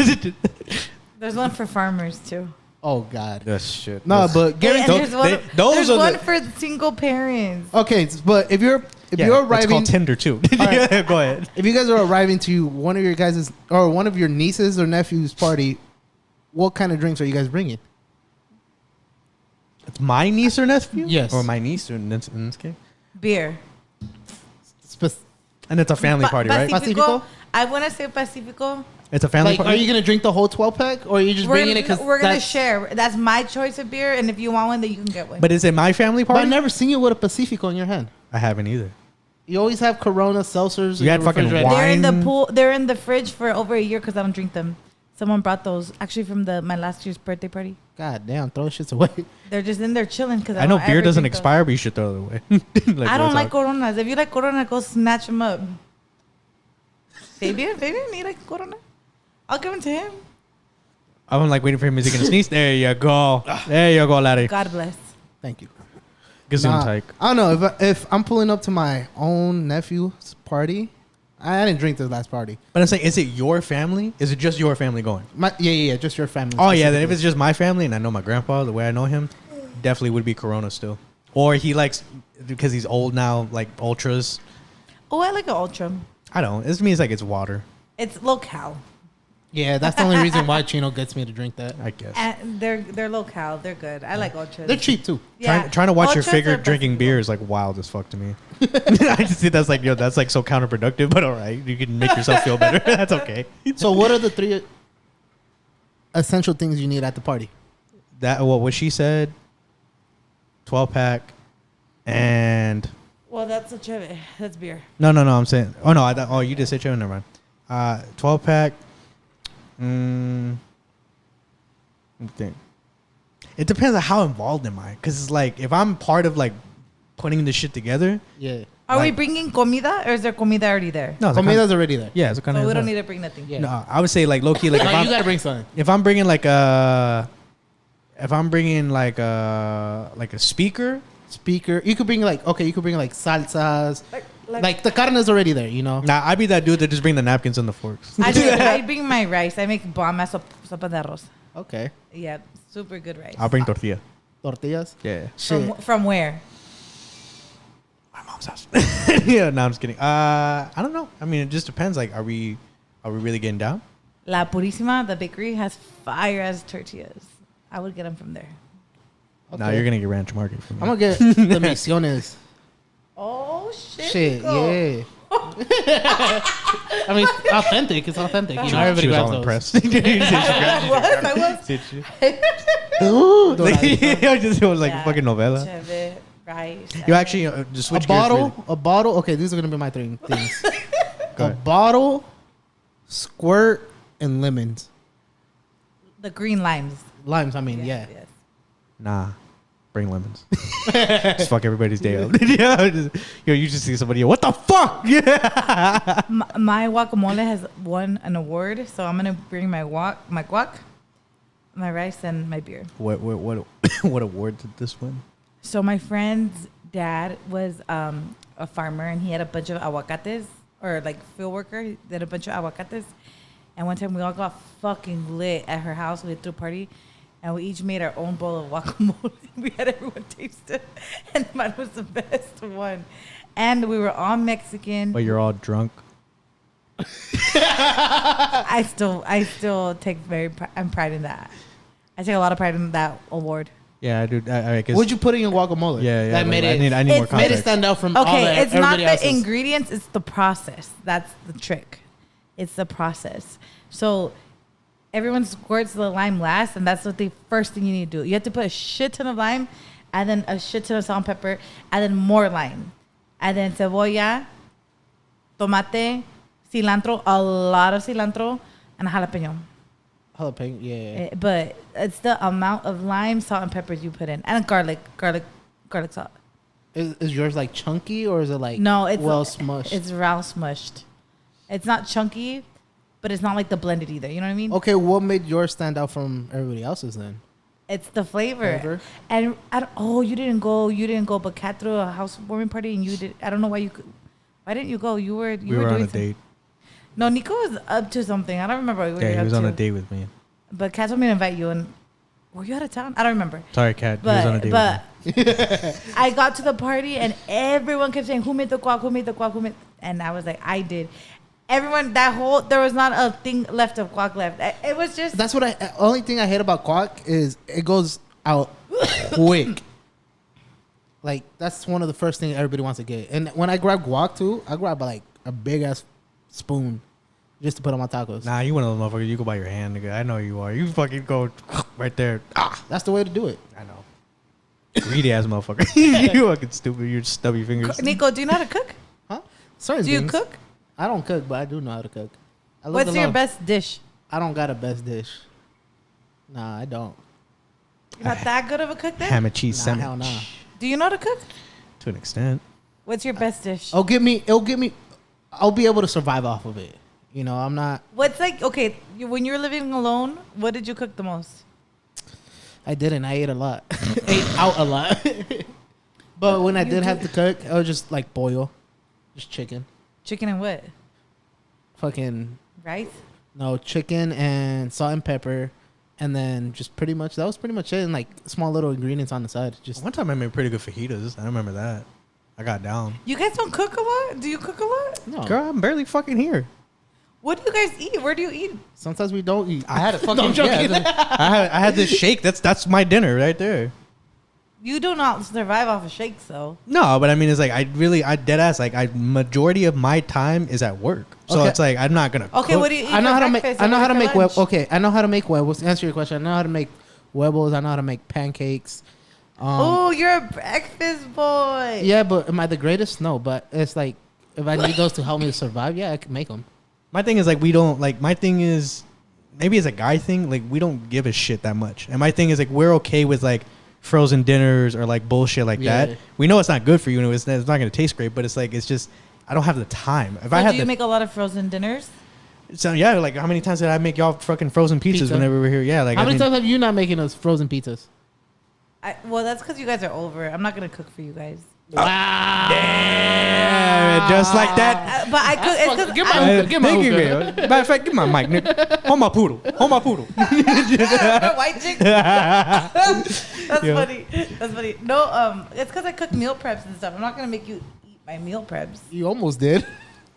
There's one for farmers too. Oh God. That's shit. No, That's- but And guarantee. there's one, those there's are one the- for single parents. Okay, but if you're yeah, you're it's arriving, called Tinder too. right. Yeah, go ahead. if you guys are arriving to one of your guys' or one of your nieces or nephew's party, what kind of drinks are you guys bringing? It's my niece or nephew. Yes. or my niece in this case. Beer. Spec- And it's a family party, right? Pacifico? I want to say Pacifico. It's a family Like, party. are you gonna drink the whole 12 pack, or are you just bringing it because we're gonna share. That's my choice of beer, and if you want one, then you can get one. But is it my family But party? I've never seen you with a Pacifico in your hand. I haven't either. You always have Corona, seltzers. You in had your fucking refrigerator. they're in the wine. pool. They're in the fridge for over a year because I don't drink them. Someone brought those actually from my last year's birthday party. God damn, throw shits away. They're just in there chilling because I know beer doesn't expire, but you should throw it away. I don't like Corona. Coronas. If you like Corona, go snatch them up. Fabian, you like Corona? I'll give them to him. I'm like waiting for him. Is he gonna sneeze? There you go. There you go, laddie. God bless. Thank you. Gesundheit. I don't know if I'm pulling up to my own nephew's party. I didn't drink the last party. But I'm saying, is it your family? Is it just your family going? Yeah, just your family. Oh yeah, then if specifically. it's just my family and I know my grandpa the way I know him, definitely would be Corona still. Or he likes because he's old now, like ultras. Oh, I like an Ultra. I don't. This means like it's water. It's low-cal. Yeah, that's the only reason why Chino gets me to drink that. I guess. And they're low-cal. They're good. I like Ultras. They're cheap too. Trying to watch your Ultras figure are drinking Pacifico. beer is like wild as fuck to me. I just think that's like that's like so counterproductive. But all right, you can make yourself feel better. That's okay. So what are the 3 essential things you need at the party? That what she said. 12-pack, and Well, that's a cheve. That's beer. no. I'm saying. Oh no. You just said never mind. 12-pack. Let me think. It depends on how involved am I, because it's like if I'm part of like putting this shit together. Yeah. Are we Like- bringing comida or is there comida already there? No, it's a Comida's already there. yeah, it's a kind So of. we don't need to bring nothing. Yeah. No, I would say like low key, like No, you gotta bring something. if I'm bringing like if I'm bringing like a speaker. Speaker. You could bring like salsas. Like Like the carne is already there, you know. Nah, I'd be that dude that just bring the napkins and the forks. I bring my rice. I make bomb ass sopa de arroz. Okay. Yeah, super good rice. I'll bring tortilla. Tortillas. Yeah, Shit. From where? my mom's house. Yeah, no, I'm just kidding. I don't know. I mean, it just depends. Like, are we really getting down? La Purísima, the bakery, has fire as tortillas. I would get them from there. Now you're gonna get Ranch Market from me. I'm gonna get the misiones. Oh shit! Shit, yeah. I mean, authentic. It's authentic. You know, She everybody was grabs all those. impressed. I was. Ooh, those I just it was like Yeah. fucking novela. Cheve, rice. You actually just switch a gears bottle. really- A bottle. Okay, these are gonna be my 3 things. Go A ahead. bottle, squirt, and lemons. The green limes. Limes. I mean, yeah. Yes. Nah, bring lemons. Just fuck everybody's day up. Yeah, you just see somebody. What the fuck? Yeah. My guacamole has won an award, so I'm gonna bring my guac, my rice, and my beer. What what award did this win? So my friend's dad was a farmer, and he had a bunch of aguacates, or like field worker. He did a bunch of aguacates, and one time we all got fucking lit at her house. We threw a party, and we each made our own bowl of guacamole. We had everyone taste it, and mine was the best one. And we were all Mexican. But you're all drunk. I still take I'm pride in that. I take a lot of pride in that award. Yeah, dude. I guess. What'd you put in your guacamole? Yeah, yeah. That like, made it. I need more It's- made it context. stand out from all Okay, the, it's not everybody the else's. ingredients, it's the process. That's the trick. It's the process. So everyone squirts the lime last, and that's what the first thing you need to do. You have to put a shit ton of lime, and then a shit ton of salt and pepper, and then more lime. And then cebolla, tomate, cilantro, a lot of cilantro, and jalapeno. Jalapeno, yeah. But it's the amount of lime, salt, and peppers you put in. And garlic salt. Is yours like chunky or is it like No, it's well smushed? It's raw smushed. It's not chunky, but it's not like the blended either. You know what I mean? Okay, what made yours stand out from everybody else's then? It's the flavor. Flavor? And you didn't go, but Kat threw a housewarming party and you did. I don't know why you could. Why didn't you go? You were We were on doing a date. No, Nico was up to something. I don't remember what you were Yeah, he up was on to. a date with me. But Kat told me to invite you, and Were you out of town? I don't remember. Sorry, Kat. He was on a date But with me. I got to the party and everyone kept saying, "Who made the guac? Who made the guac? Who made?" And I was like, "I did." Everyone, there was not a thing left of guac left. It was just. That's what only thing I hate about guac is it goes out quick. Like that's one of the first things everybody wants to get. And when I grab guac too, I grab like a big ass spoon just to put on my tacos. Nah, you one of those motherfuckers. You go by your hand, nigga. I know you are. You fucking go right there. Ah, That's the way to do it. I know. Greedy ass motherfucker. You fucking stupid. Your stubby fingers. Nico, do you know how to cook? Huh? Certain Do you things. cook? I don't cook, but I do know how to cook. I live What's your alone. best dish? I don't got a best dish. Nah, I don't. You're not that good of a cook then? Ham and cheese Nah, sandwich. hell nah. Do you know how to cook? To an extent. What's your best dish? It'll get me. I'll be able to survive off of it. You know, I'm not. What's like, okay, when you were living alone, what did you cook the most? I didn't. I ate a lot. Ate out a lot. But when I did have to cook, I was just like boil, just chicken. Chicken and what? Fucking Rice? no chicken and salt and pepper, and then just pretty much that was pretty much it. And like small little ingredients on the side. Just One time I made pretty good fajitas. I remember that. I got down. You guys don't cook a lot? Do you cook a lot? no. Girl, I'm barely fucking here. What do you guys eat? Where do you eat? Sometimes we don't eat. I had a fucking. No, I'm joking. I had this shake. That's my dinner right there. You do not survive off of shakes, though. No, but I mean, it's like I dead ass. Like majority of my time is at work, so Okay. it's like I'm not gonna. Okay, cook. what do you eat? I know for how to make. breakfast I and know what how to for make lunch? Okay, I know how to make huevos. To answer your question, I know how to make huevos. I know how to make pancakes. Oh, you're a breakfast boy. Yeah, but am I the greatest? No, but it's like if I need those to help me to survive, yeah, I can make them. My thing is like we don't like. My thing is maybe it's a guy thing. Like we don't give a shit that much. And my thing is like we're okay with like frozen dinners or like bullshit like Yeah. that. We know it's not good for you and it's not gonna taste great. But it's like it's just I don't have the time. If I So had do you the make a lot of frozen dinners? so yeah, like how many times did I make y'all fucking frozen pizzas Pizza. whenever we're here? Yeah, like How I many mean, times have you not making those frozen pizzas? Well, that's because you guys are over. I'm not gonna cook for you guys. Wow. yeah, just like that. But I cook. It's fucking- 'cause give my I- hookah, give my Thank you, hookah. girl. Matter of fact, give my mic, nigga. Hold my poodle. Hold my poodle. white chick. That's Yeah. funny. That's funny. No, it's because I cook meal preps and stuff. I'm not gonna make you eat my meal preps. You almost did.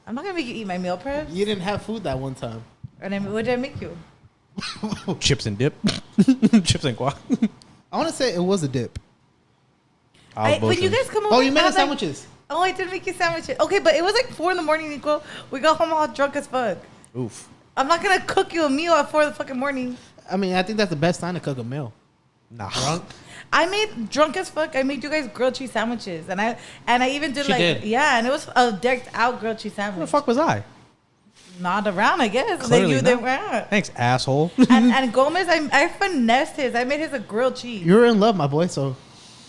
I'm not gonna make you eat my meal preps. You didn't have food that one time. And then what did I make you? Chips and dip. Chips and guac. I want to say it was a dip. When you guys come over, Oh, you made I the was like, sandwiches. oh, I did make you sandwiches. Okay, but it was like 4 a.m, Nico. We got home all drunk as fuck. Oof. I'm not gonna cook you a meal at 4 a.m. I mean, I think that's the best time to cook a meal. Nah. I made drunk as fuck. I made you guys grilled cheese sandwiches, and I even did She like did. yeah, and it was a decked out grilled cheese Where the sandwich. fuck was I? Not around, I guess. Clearly they not. were. Thanks, asshole. And Gomez, I finessed his. I made his a grilled cheese. You were in love, my boy. So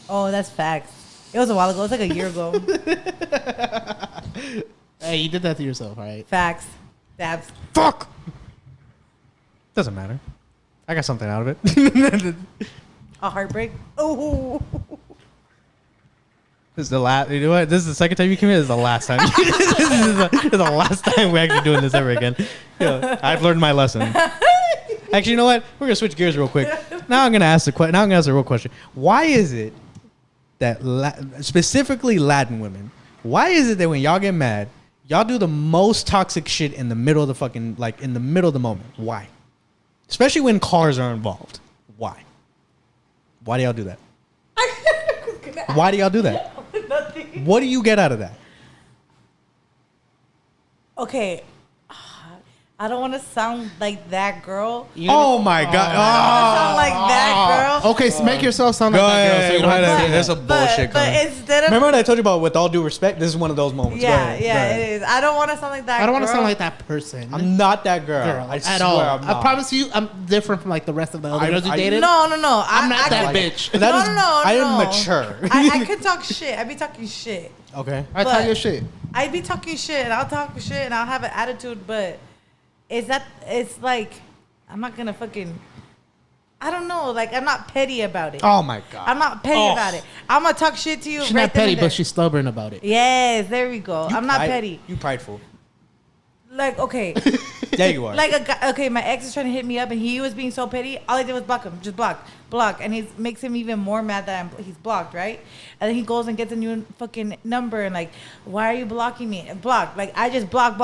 Oh, that's facts. It was a while ago. It was like a year ago. hey, you did that to yourself, all right? Facts. Dabs. Fuck. Doesn't matter. I got something out of it. A heartbreak. Oh. This is the last. You know what? This is the second time you came here. This is the last time. This is the last time we're actually doing this ever again. Yeah, I've learned my lesson. Actually, you know what? We're gonna switch gears real quick. Now I'm gonna ask Now I'm gonna ask a real question. Why is it that specifically Latin women? Why is it that when y'all get mad, y'all do the most toxic shit in the middle of the fucking in the middle of the moment? Why? Especially when cars are involved. Why? Why do y'all do that? Why do y'all do that? Nothing. What do you get out of that? Okay. I don't want to sound like that girl. Oh my god! Sound like that girl. Okay, so make yourself sound Go like that girl. ahead. So you Go don't have to ahead. say That's that. a bullshit. But comment. instead of Remember what I told you about with all due respect? This is one of those moments. Go yeah, ahead. Go yeah, ahead. it is. I don't want to sound like that. I don't want to girl. sound like that person. I'm not that girl. girl I at swear all. I'm not. I promise you, I'm different from like the rest of the other girls you I- dated. No. I'm not that could- bitch. That no, is- no, I am no. mature. I could talk shit. I be talking shit. Okay. I But- tell your shit. I be talking shit and I'll talk shit and I'll have an attitude, but it's like I'm not gonna fucking I don't know, like I'm not petty about it. Oh my god. I'm not petty about it. I'm gonna talk shit to you. She's right not then petty, and there. but she's stubborn about it. Yes, there we go. You I'm not pride- petty. You prideful. Like, okay. There you are. Like a guy, okay, my ex is trying to hit me up and he was being so petty. All I did was block him, just block, and it makes him even more mad that he's blocked, right? And then he goes and gets a new fucking number and like, why are you blocking me? And block, like I just block.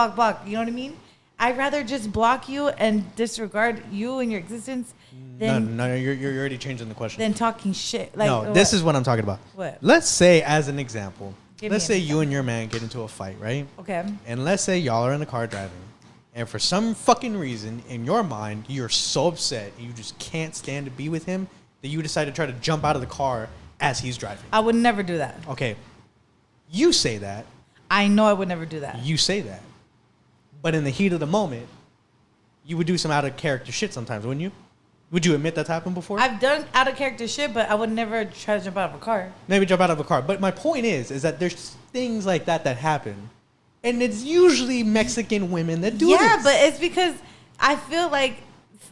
You know what I mean? I'd rather just block you and disregard you and your existence than No, you're already changing the question. than talking shit. Like, No, this is what I'm talking about. What? Let's say, as an example, Give let's me say an you and your man get into a fight, right? Okay. And let's say y'all are in the car driving, and for some fucking reason, in your mind, you're so upset, you just can't stand to be with him, that you decide to try to jump out of the car as he's driving. I would never do that. Okay, you say that. I know I would never do that. You say that. But in the heat of the moment, you would do some out of character shit sometimes, wouldn't you? Would you admit that's happened before? I've done out of character shit, but I would never try to jump out of a car. Maybe jump out of a car. But my point is that there's things like that happen. And it's usually Mexican women that do this. Yeah, but it's because I feel like,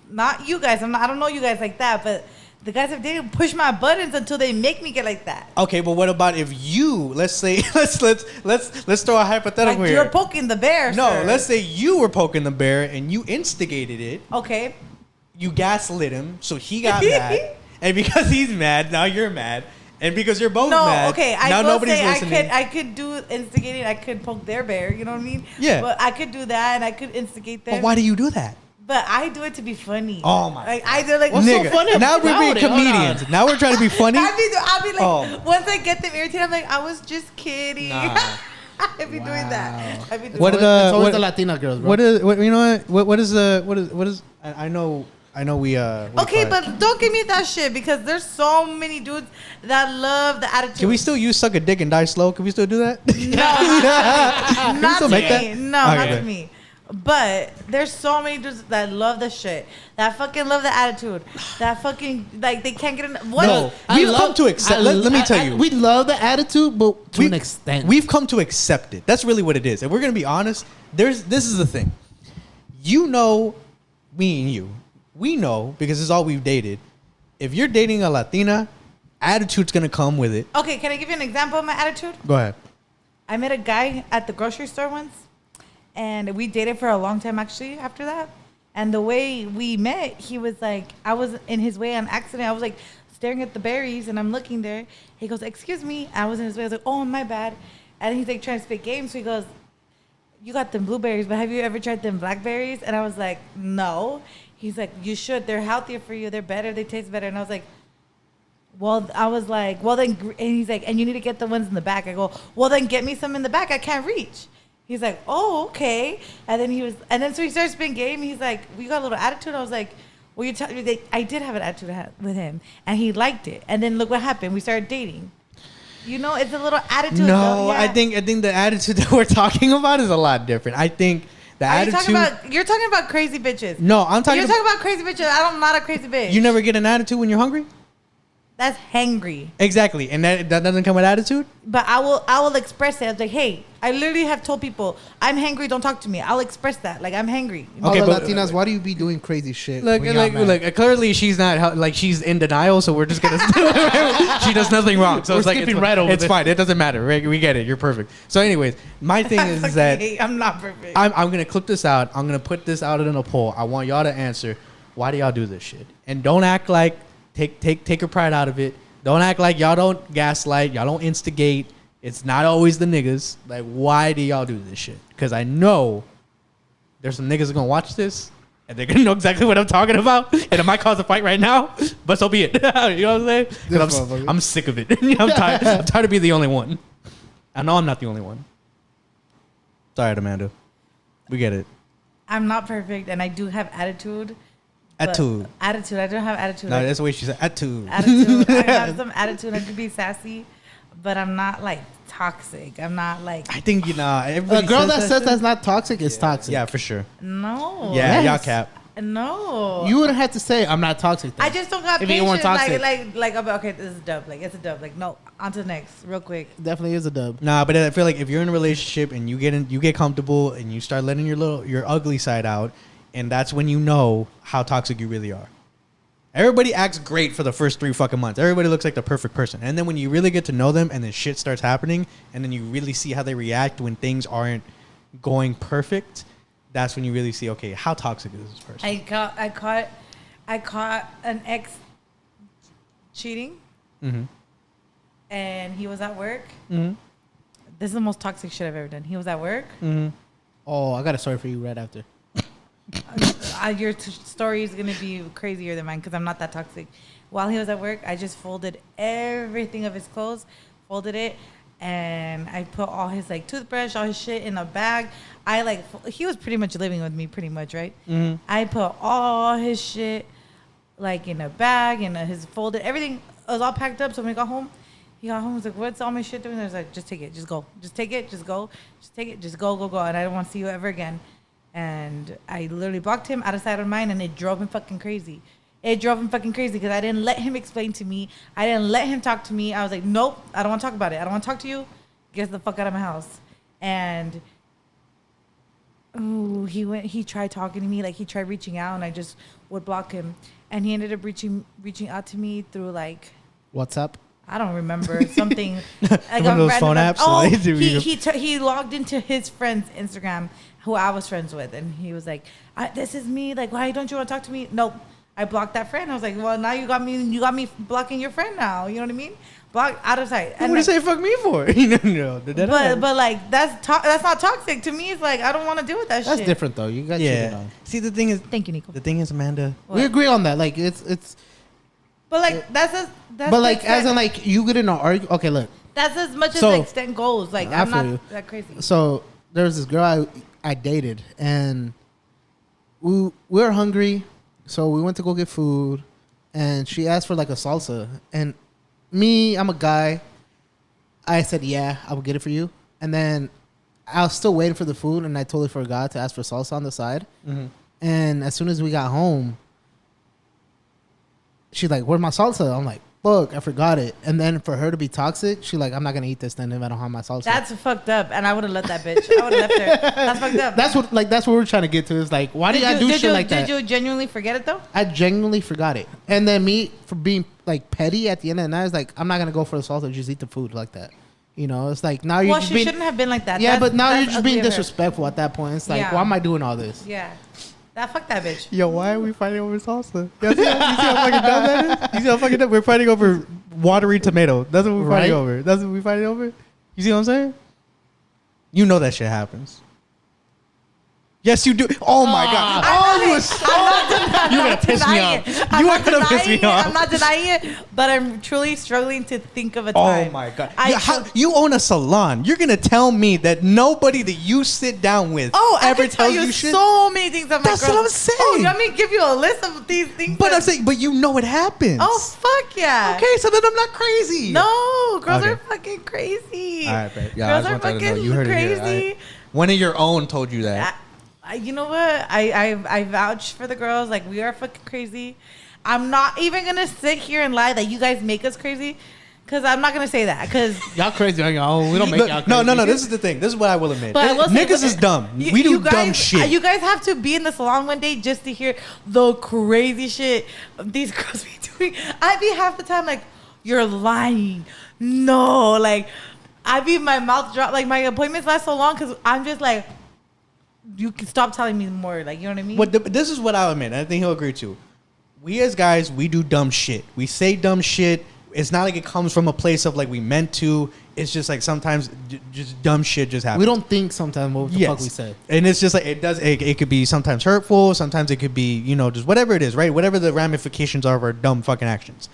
not you guys, I don't know you guys like that, but the guys I've dated push my buttons until they make me get like that. Okay, but what about if you, let's say, let's throw a hypothetical Like here. you're poking the bear. No, sir. let's say you were poking the bear and you instigated it. Okay. You gaslit him, so he got mad. And because he's mad, now you're mad. And because you're both mad, okay. I now will nobody's say listening. I could do instigating. I could poke their bear. You know what I mean? Yeah. But I could do that, and I could instigate them. But why do you do that? But I do it to be funny. Oh my! Like I do like. What's so Nigga, funny now about we're being it? Hold on. comedians. Now we're trying to be funny. I'll be like, Oh. once I get them irritated, I'm like, I was just kidding. Nah. I'd be doing that. I'd be doing What that. are It's always what- the Latina girls, bro. What is what you know what is I know we Okay, but don't give me that shit because there's so many dudes that love the attitude. can we still use suck a dick and die slow? Can we still do that? No, not still to make me. that? No, Okay, not good. to me. But there's so many dudes that love the shit, that fucking love the attitude, that fucking like they can't get enough. What? No, we've come to accept. Let me tell you, we love the attitude, but to an extent. we've come to accept it. That's really what it is. And we're gonna be honest. This is the thing. You know, me and you, we know because this is all we've dated. If you're dating a Latina, attitude's gonna come with it. Okay, can I give you an example of my attitude? Go ahead. I met a guy at the grocery store once, and we dated for a long time actually after that. And the way we met, he was like, I was in his way on accident. I was like staring at the berries, and I'm looking there. He goes, "Excuse me." I was in his way. I was like, "Oh, my bad." And he's like trying to spit game. So he goes, "You got them blueberries, but have you ever tried them blackberries?" And I was like, "No." He's like, "You should. They're healthier for you. They're better. They taste better." And I was like, "Well," I was like, "Well then," and he's like, "And you need to get the ones in the back." I go, "Well then, get me some in the back. I can't reach." He's like, "Oh, okay." And then so he starts spitting game. He's like, "We got a little attitude." I was like, "Well, you tell me." I did have an attitude with him, and he liked it. And then look what happened. We started dating. You know, it's a little attitude. No, though. Yeah. I think the attitude that we're talking about is a lot different. I think the attitude. You're talking about crazy bitches. No, I'm talking. You're talking about crazy bitches. I'm not a crazy bitch. You never get an attitude when you're hungry. That's hangry. Exactly, and that doesn't come with attitude. But I will express it. I was like, hey, I literally have told people I'm hangry. Don't talk to me. I'll express that. Like I'm hangry. All Okay, the but- Latinas, why do you be doing crazy shit? Look, when y'all mad? clearly she's not like she's in denial, so we're just gonna. She does nothing wrong, so We're it's like skipping it's, right over it's this. fine. It doesn't matter. Right? We get it. You're perfect. So, anyways, my thing is that I'm not perfect. I'm gonna clip this out. I'm gonna put this out in a poll. I want y'all to answer. Why do y'all do this shit? And don't act like take your pride out of it. Don't act like y'all don't gaslight. Y'all don't instigate. It's not always the niggas. Like, why do y'all do this shit? Because I know there's some niggas that gonna watch this and they're gonna know exactly what I'm talking about. And it might cause a fight right now, but so be it. You know what I'm saying? 'Cause I'm sick of it. I'm tired of being the only one. I know I'm not the only one. Sorry, Amanda. We get it. I'm not perfect, and I do have attitude. but- Attitude. Attitude. I don't have attitude. No, that's the way she said attitude. Attitude. I have some attitude. I could be sassy, but I'm not like toxic. I'm not like I think a everybody girl that says shit. that's not toxic is toxic. Yeah, for sure. no. Yeah, Yes. y'all cap. No. You wouldn't have to say I'm not toxic. Though. I just don't got If you weren't patience. toxic. Like, okay, this is a dub. Like, it's a dub. Like, no, on to the next, real quick. Definitely is a dub. Nah, but I feel like if you're in a relationship and you get comfortable and you start letting your ugly side out, and that's when you know how toxic you really are. Everybody acts great for the first 3 fucking months. Everybody looks like the perfect person. And then when you really get to know them and then shit starts happening and then you really see how they react when things aren't going perfect, that's when you really see, okay, how toxic is this person? I caught an ex cheating, and he was at work. This is the most toxic shit I've ever done. He was at work. Oh, I got a story for you right after. Your story is gonna be crazier than mine because I'm not that toxic. While he was at work, I just folded everything of his clothes, folded it, and I put all his like toothbrush, all his shit in a bag. He was pretty much living with me, pretty much, right? I put all his shit like in a bag and his folded everything was all packed up. So when he got home, he was like, "What's all my shit doing?" I was like, "Just take it, just go, just take it, just go, just take it, just go, go, go." And I don't want to see you ever again. And I literally blocked him out of sight of mind, and it drove him fucking crazy. It drove him fucking crazy because I didn't let him explain to me. I didn't let him talk to me. I was like, nope, I don't want to talk about it. I don't want to talk to you. Get the fuck out of my house. And he tried talking to me, like he tried reaching out, and I just would block him. And he ended up reaching out to me through like WhatsApp. I don't remember something. Like one of those phone apps. Oh, Like, he logged into his friend's Instagram, who I was friends with, and he was like, "This is me. Like, why don't you want to talk to me?" Nope. I blocked that friend. I was like, "Well, now you got me blocking your friend now." You know what I mean? Block out of sight. What do you say fuck me for? But like that's not toxic to me. It's like I don't want to deal with that shit. That's different though. You got cheated on. See, the thing is, Thank you, Nico. the thing is, Amanda. We agree on that. Like it's. But like that's But like as in like you get in an argument. Okay, look. that's as much as So- the extent goes. Like I I'm feel not you. that crazy. So there was this girl I dated, and we were hungry, so we went to go get food, and she asked for like a salsa, and me, I'm a guy. I said, yeah, I will get it for you, and then I was still waiting for the food, and I totally forgot to ask for salsa on the side, and as soon as we got home, she's like, where's my salsa? I'm like, fuck, I forgot it. And then for her to be toxic, she's like, I'm not gonna eat this then if I don't have my salsa. That's fucked up, and I would have let that bitch. I would have left her. That's fucked up. That's what we're trying to get to. Is like, why do you do shit like that? Did you genuinely forget it though? I genuinely forgot it. And then me for being like petty at the end of the night is like, I'm not gonna go for the salsa, just eat the food like that. You know, it's like now you're Well, just she being, shouldn't have been like that. yeah, That's- but now that's you're just ugly being of her. disrespectful at that point. It's like, Yeah. why am I doing all this? Yeah, fuck that bitch. Yo, why are we fighting over salsa? You see how fucking dumb that is? You see how fucking dumb? We're fighting over watery tomato. That's what we're fighting Right. over. That's what we're fighting over. You see what I'm saying? You know that shit happens. Yes, you do. Oh my god. Oh, you was. You're gonna piss me off. You are gonna piss me off. I'm not denying it, but I'm truly struggling to think of a Oh time. my god. I Yeah, you own a salon. You're gonna tell me that nobody that you sit down with I ever can tell tells you you shit? so many things of my That's girls. what I'm saying. Oh, you want me to give you a list of these things? But I'm saying, but you know it happens. Oh, fuck yeah. Okay, so then I'm not crazy. No, girls Okay. are fucking crazy. All right, babe. Yeah, girls I are just wanted to know. fucking You heard it here. crazy. One of your own told you that. You know what? I vouch for the girls. Like, we are fucking crazy. I'm not even gonna sit here and lie that you guys make us crazy, because I'm not gonna say that. Because Y'all crazy on your own. We don't make y'all crazy. No. This is the thing. This is what I will admit. But I will say, Niggas is dumb. We do you guys, dumb shit. You guys have to be in the salon one day just to hear the crazy shit these girls be doing. I'd be half the time like, you're lying. No, like, I'd be my mouth drop. Like, my appointments last so long because I'm just like, you can stop telling me more. Like, you know what I mean? But this is what I'll admit. And I think he'll agree too. We as guys, we do dumb shit. We say dumb shit. It's not like it comes from a place of like we meant to. It's just like sometimes just dumb shit just happens. We don't think sometimes what the fuck we say. And it's just like it could be sometimes hurtful, sometimes it could be, just whatever it is, right? Whatever the ramifications are of our dumb fucking actions.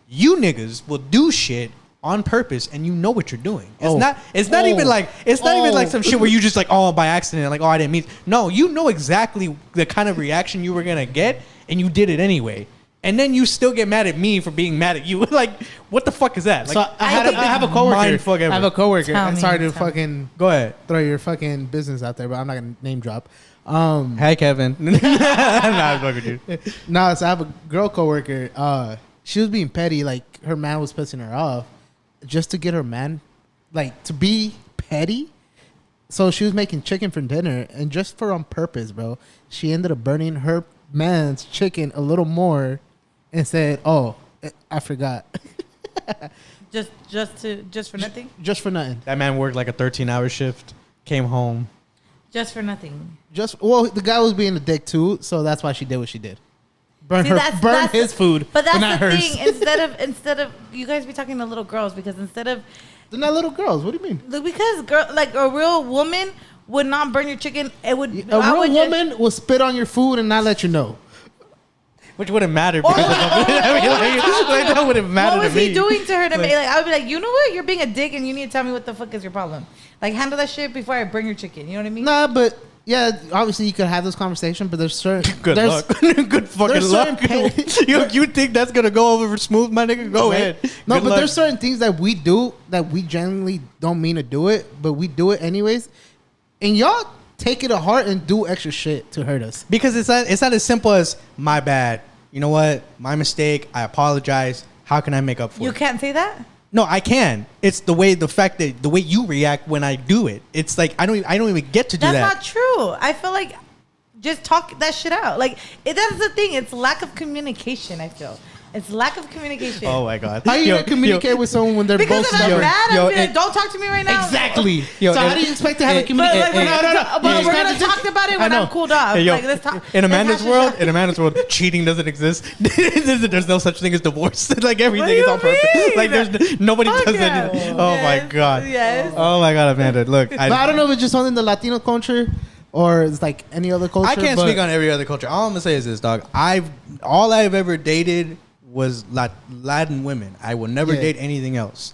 You niggas will do shit on purpose and you know what you're doing. It's not even like some shit where you just like, oh, by accident, like, oh, I didn't mean. No, you know exactly the kind of reaction you were gonna get and you did it anyway. And then you still get mad at me for being mad at you. Like, what the fuck is that? Like, So I have a coworker. mindfuck ever. I have a coworker. Tell I'm me, sorry to tell me. fucking Go ahead. throw your fucking business out there, but I'm not gonna name drop. Hi, Kevin. Nah, I'm fucking you. No, so I have a girl coworker. She was being petty, like her man was pissing her off, just to get her man, like, to be petty. So she was making chicken for dinner, and just for on purpose, bro, she ended up burning her man's chicken a little more, and said, "Oh, I forgot." just for nothing. Just for nothing. That man worked like a 13-hour shift, came home. Just for nothing. The guy was being a dick too, so that's why she did what she did. Burn See, that's his food, but that's not the hers. thing. Instead of you guys be talking to little girls because instead of They're not little girls. What do you mean? because like a real woman would not burn your chicken. It would A real woman will spit on your food and not let you know. Which wouldn't matter because I mean, like, that wouldn't matter. What was to me. he doing to her to Like- me? Like I would be like, you know what? You're being a dick, and you need to tell me what the fuck is your problem. Like handle that shit before I bring your chicken. You know what I mean? Nah, but yeah, obviously you could have this conversation, but there's certain Good luck. Good fucking there's luck. certain you think that's gonna go over smooth, my nigga? Go ahead. No, Good but luck. there's certain things that we do that we genuinely don't mean to do it, but we do it anyways. And y'all take it to heart and do extra shit to hurt us. Because it's not as simple as my bad. You know what? My mistake. I apologize. How can I make up for You it? can't say that. No, I can. It's the way you react when I do it. It's like I don't even get to do That's that. not true. I feel like just talk that shit out. Like that's the thing. It's lack of communication. I feel it's lack of communication. Oh my god. How are you gonna communicate with someone when they're Because both if I'm stubborn? mad, I'm yo, be like, it- don't talk to me right now. Exactly. Yo, so how it- do you expect to have a But communication? like, we're You gonna just talk about it when I know. I'm cooled off. Hey, yo, Like let's talk. in let's Amanda's hash it world, out. cheating doesn't exist. There's no such thing as divorce. Like everything do is you on purpose. mean? Like there's nobody Fuck does yeah. anything. Oh my Yes, god. yes. Oh my god, Amanda. Look, But I don't know if it's just only in the Latino culture or it's like any other culture. I can't but speak on every other culture. All I'm gonna say is this, dog. All I've ever dated was Latin women. I will never Yeah. date anything else.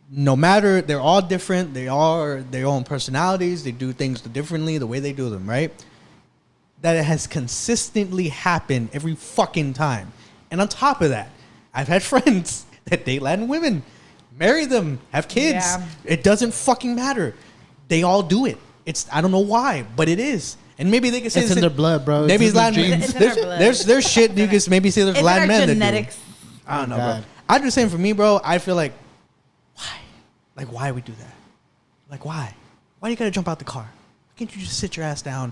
No matter, they're all different. They are their own personalities. They do things differently the way they do them, right? That it has consistently happened every fucking time. And on top of that, I've had friends that date Latin women, marry them, have kids. Yeah. It doesn't fucking matter. They all do it. I don't know why, but it is. And maybe they can say It's this in their blood, bro. Maybe It's it's in their Latin. genes. It's in our blood. There's shit you can maybe say there's It's in Latin our men genetics. that do. I don't know, God. bro. I'm just saying for me, bro. I feel like why, like why we do that? Like why? Why do you gotta jump out the car? Why can't you just sit your ass down?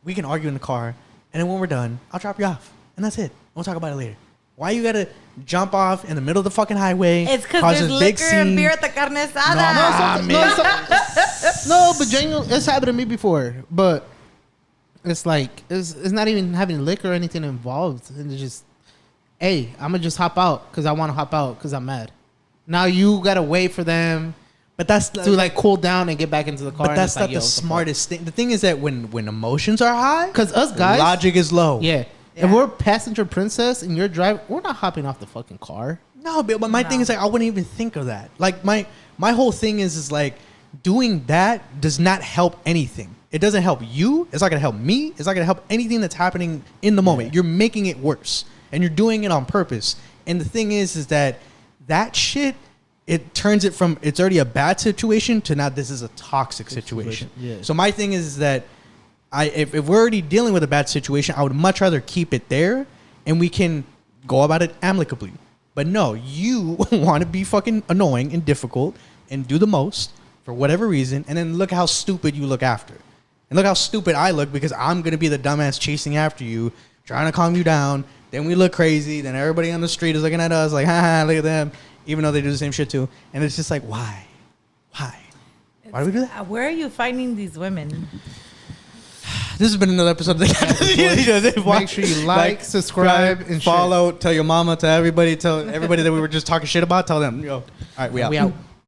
We can argue in the car, and then when we're done, I'll drop you off, and that's it. We'll talk about it later. Why you gotta jump off in the middle of the fucking highway? It's because cause there's this big liquor and scene? beer at the carne asada. No, but genuinely, it's happened to me before. But it's like it's not even having liquor or anything involved. And it's just, hey, I'm gonna just hop out because I want to hop out because I'm mad. Now you gotta wait for them But that's to like cool down and get back into the car. But that's not the smartest thing. The thing is that when emotions are high, Because us guys, logic is low. yeah. If Yeah. we're passenger princess and you're driving, we're not hopping off the fucking car. No, but my thing is like I wouldn't even think of that. Like my whole thing is like doing that does not help anything. It doesn't help you. It's not gonna help me. It's not gonna help anything that's happening in the moment. You're making it worse, and you're doing it on purpose. And the thing is that shit, it turns it from it's already a bad situation to now this is a toxic situation. Yeah. So my thing is that if we're already dealing with a bad situation, I would much rather keep it there, and we can go about it amicably. But no, you want to be fucking annoying and difficult and do the most for whatever reason, and then look how stupid you look after. And look how stupid I look because I'm going to be the dumbass chasing after you, trying to calm you down. Then we look crazy. Then everybody on the street is looking at us like, ha, look at them, even though they do the same shit too. And it's just like, why? Why? Why do we do that? Where are you finding these women? This has been another episode of the Make sure you like, subscribe, and share. follow. Tell your mama, tell everybody that we were just talking shit about. Tell them, yo. All right, we out. We out.